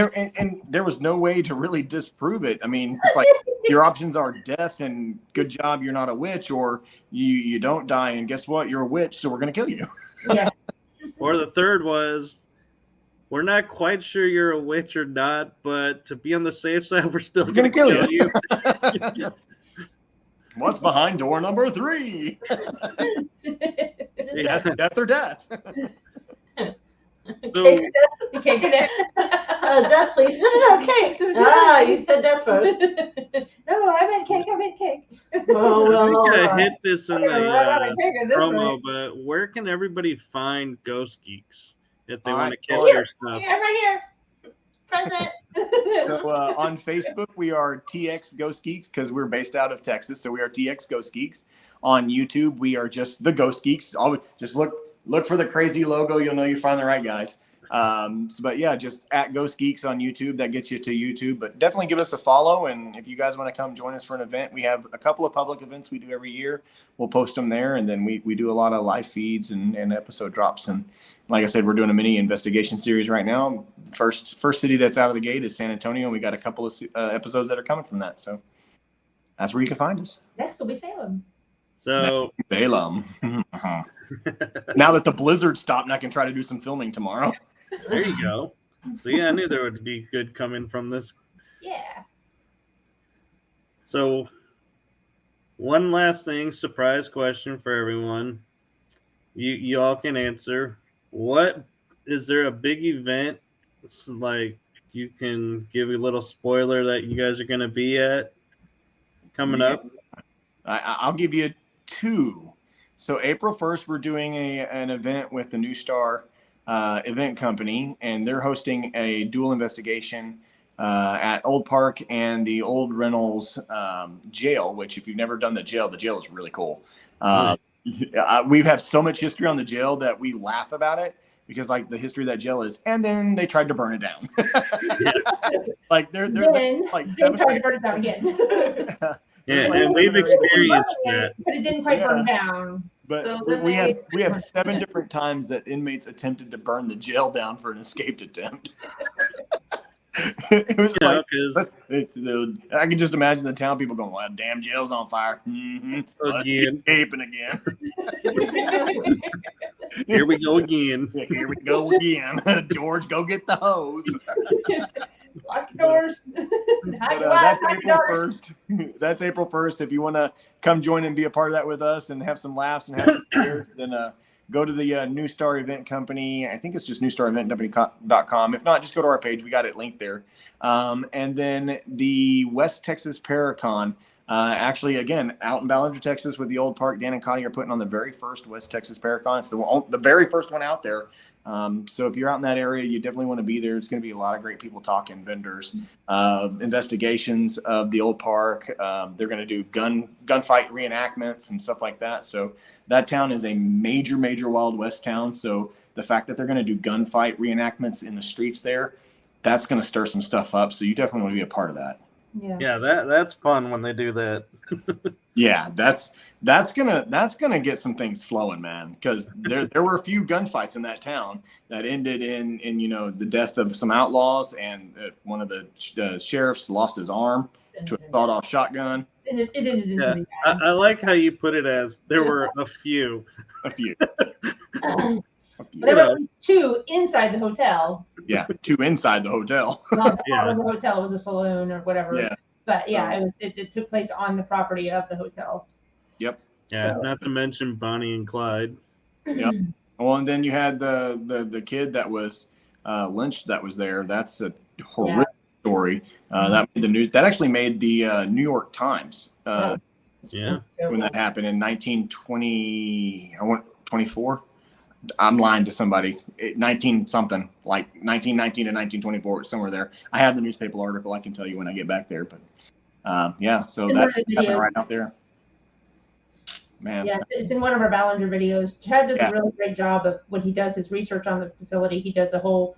there was no way to really disprove it. I mean, it's like your options are death and good job, you're not a witch, or you don't die and guess what? You're a witch, so we're gonna kill you. yeah. Or the third was, we're not quite sure you're a witch or not, but to be on the safe side, we're still We're gonna gonna kill kill you. What's behind door number 3? Yeah. Death or death. So You can't get Death, please. No, cake. You said death first. No, I meant cake. I meant cake. Oh, I think well, I hit this in I don't know about a the cake at this promo, rate. but where can everybody find Ghost Geeks if they All want right. to catch Oh, your stuff? Yeah, right here. Present. So on Facebook, we are TX Ghost Geeks because we're based out of Texas. So we are TX Ghost Geeks. On YouTube, we are just the Ghost Geeks. Always just look for the crazy logo. You'll know you find the right guys. But yeah, just at Ghost Geeks on YouTube. That gets you to YouTube. But definitely give us a follow. And if you guys want to come join us for an event, we have a couple of public events we do every year. We'll post them there. And then we do a lot of live feeds and episode drops. And like I said, we're doing a mini investigation series right now. First city that's out of the gate is San Antonio. And we got a couple of episodes that are coming from that. So that's where you can find us. Next will be Salem. So Salem. Now that the blizzard stopped, and I can try to do some filming tomorrow. there you go. So yeah, I knew there would be good coming from this. Yeah. So one last thing, surprise question for everyone. You all can answer. What is there a big event like you can give a little spoiler that you guys are going to be at coming up? I'll give you 2. So April 1st, we're doing an event with the New Star event company, and they're hosting a dual investigation at Old Park and the Old Reynolds jail, which if you've never done the jail is really cool. We have so much history on the jail that we laugh about it because like the history of that jail is, and then they tried to burn it down. Like they're like they 7 tried to burn it down again. Yeah, like and we've seven or eight- experienced that. But it didn't quite burn down. But So we then have 7 different times that inmates attempted to burn the jail down for an escaped attempt. It was like, I can just imagine the town people going, "Well, damn jail's on fire." Again. Escaping again. Here we go again. Here we go again. George, go get the hose. Lock the doors. But, that's April 1st. That's April 1st. If you want to come join and be a part of that with us and have some laughs and have some cheers, then go to the New Star Event Company. I think it's just newstareventcompany.com. If not, just go to our page. We got it linked there. And then the West Texas Paracon. Actually, again, out in Ballinger, Texas with the Old Park, Dan and Connie are putting on the very first West Texas Paracon. It's the very first one out there. So if you're out in that area, you definitely want to be there. It's going to be a lot of great people talking, vendors, investigations of the old park. They're going to do gunfight reenactments and stuff like that. So that town is a major, major Wild West town. So the fact that they're going to do gunfight reenactments in the streets there, that's going to stir some stuff up. So you definitely want to be a part of that. Yeah, that's fun when they do that. Yeah, that's gonna get some things flowing, man. Because there were a few gunfights in that town that ended in the death of some outlaws, and one of the sheriffs lost his arm to a sawed-off shotgun. It didn't need to be I like how you put it as there were a few. A few. bad. There were at least 2 inside the hotel. Yeah, 2 inside the hotel. Not part of the hotel was a saloon or whatever. Yeah. But yeah, it took place on the property of the hotel. Yep. Yeah, not to mention Bonnie and Clyde. Yep. Well, and then you had the kid that was lynched that was there. That's a horrific story. That made the news. That actually made the New York Times. When that happened in 1920, 24. I'm lying to somebody. 19 something, like 1919 to 1924, somewhere there. I have the newspaper article. I can tell you when I get back there. But yeah, so that happened right out there. Man. Yeah, it's in one of our Ballinger videos. Chad does a really great job of when he does his research on the facility. He does a whole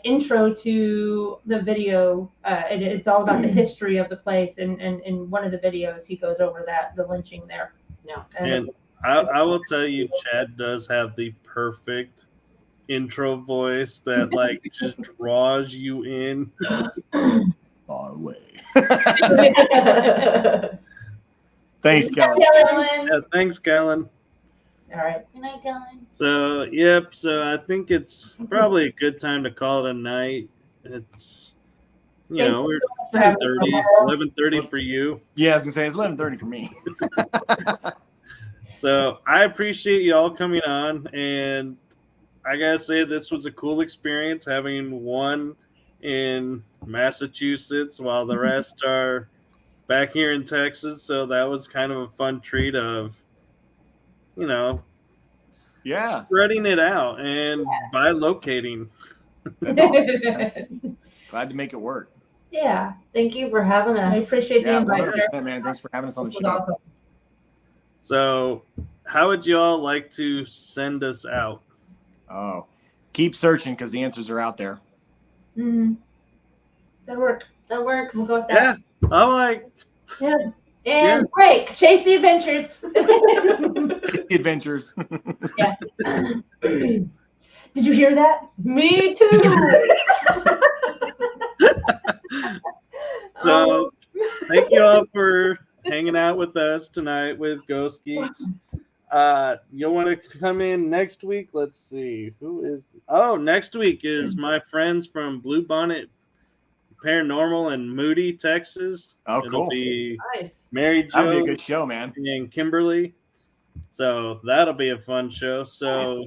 intro to the video. And it's all about the history of the place. And in one of the videos, he goes over the lynching there. Yeah. And I will tell you, Chad does have the perfect intro voice that just draws you in. Far away. Thanks, Kellen. Yeah, thanks, Kellen. All right. Good night, Kellen. So, yep. So I think it's probably a good time to call it a night. It's, we're 10:30, 11:30 for you. Yeah, I was gonna say it's 11:30 for me. So I appreciate you all coming on, and I gotta say this was a cool experience having one in Massachusetts while the rest are back here in Texas. So that was kind of a fun treat of, spreading it out and bilocating. That's awesome. Glad to make it work. Yeah, thank you for having us. I appreciate the invite, sir. Man, thanks for having us on the This show. was awesome. So how would you all like to send us out? Oh, keep searching because the answers are out there. That'll work. That works. We'll go with that. Yeah, I like. Yeah. And break. Chase the adventures. The adventures. Yeah. Did you hear that? Me too. So thank you all for hanging out with us tonight with Ghost Geeks. You'll want to come in next week. Let's see next week is my friends from Blue Bonnet Paranormal in Moody, Texas. Oh, It'll cool. be nice. Mary That'll be a Jo good show, man. and Kimberly. So that'll be a fun show. So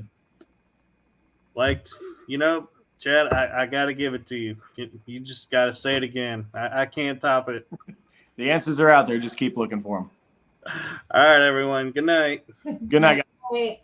Chad, I got to give it to you. You just got to say it again. I can't top it. The answers are out there. Just keep looking for them. All right, everyone. Good night. Good night, guys. Wait.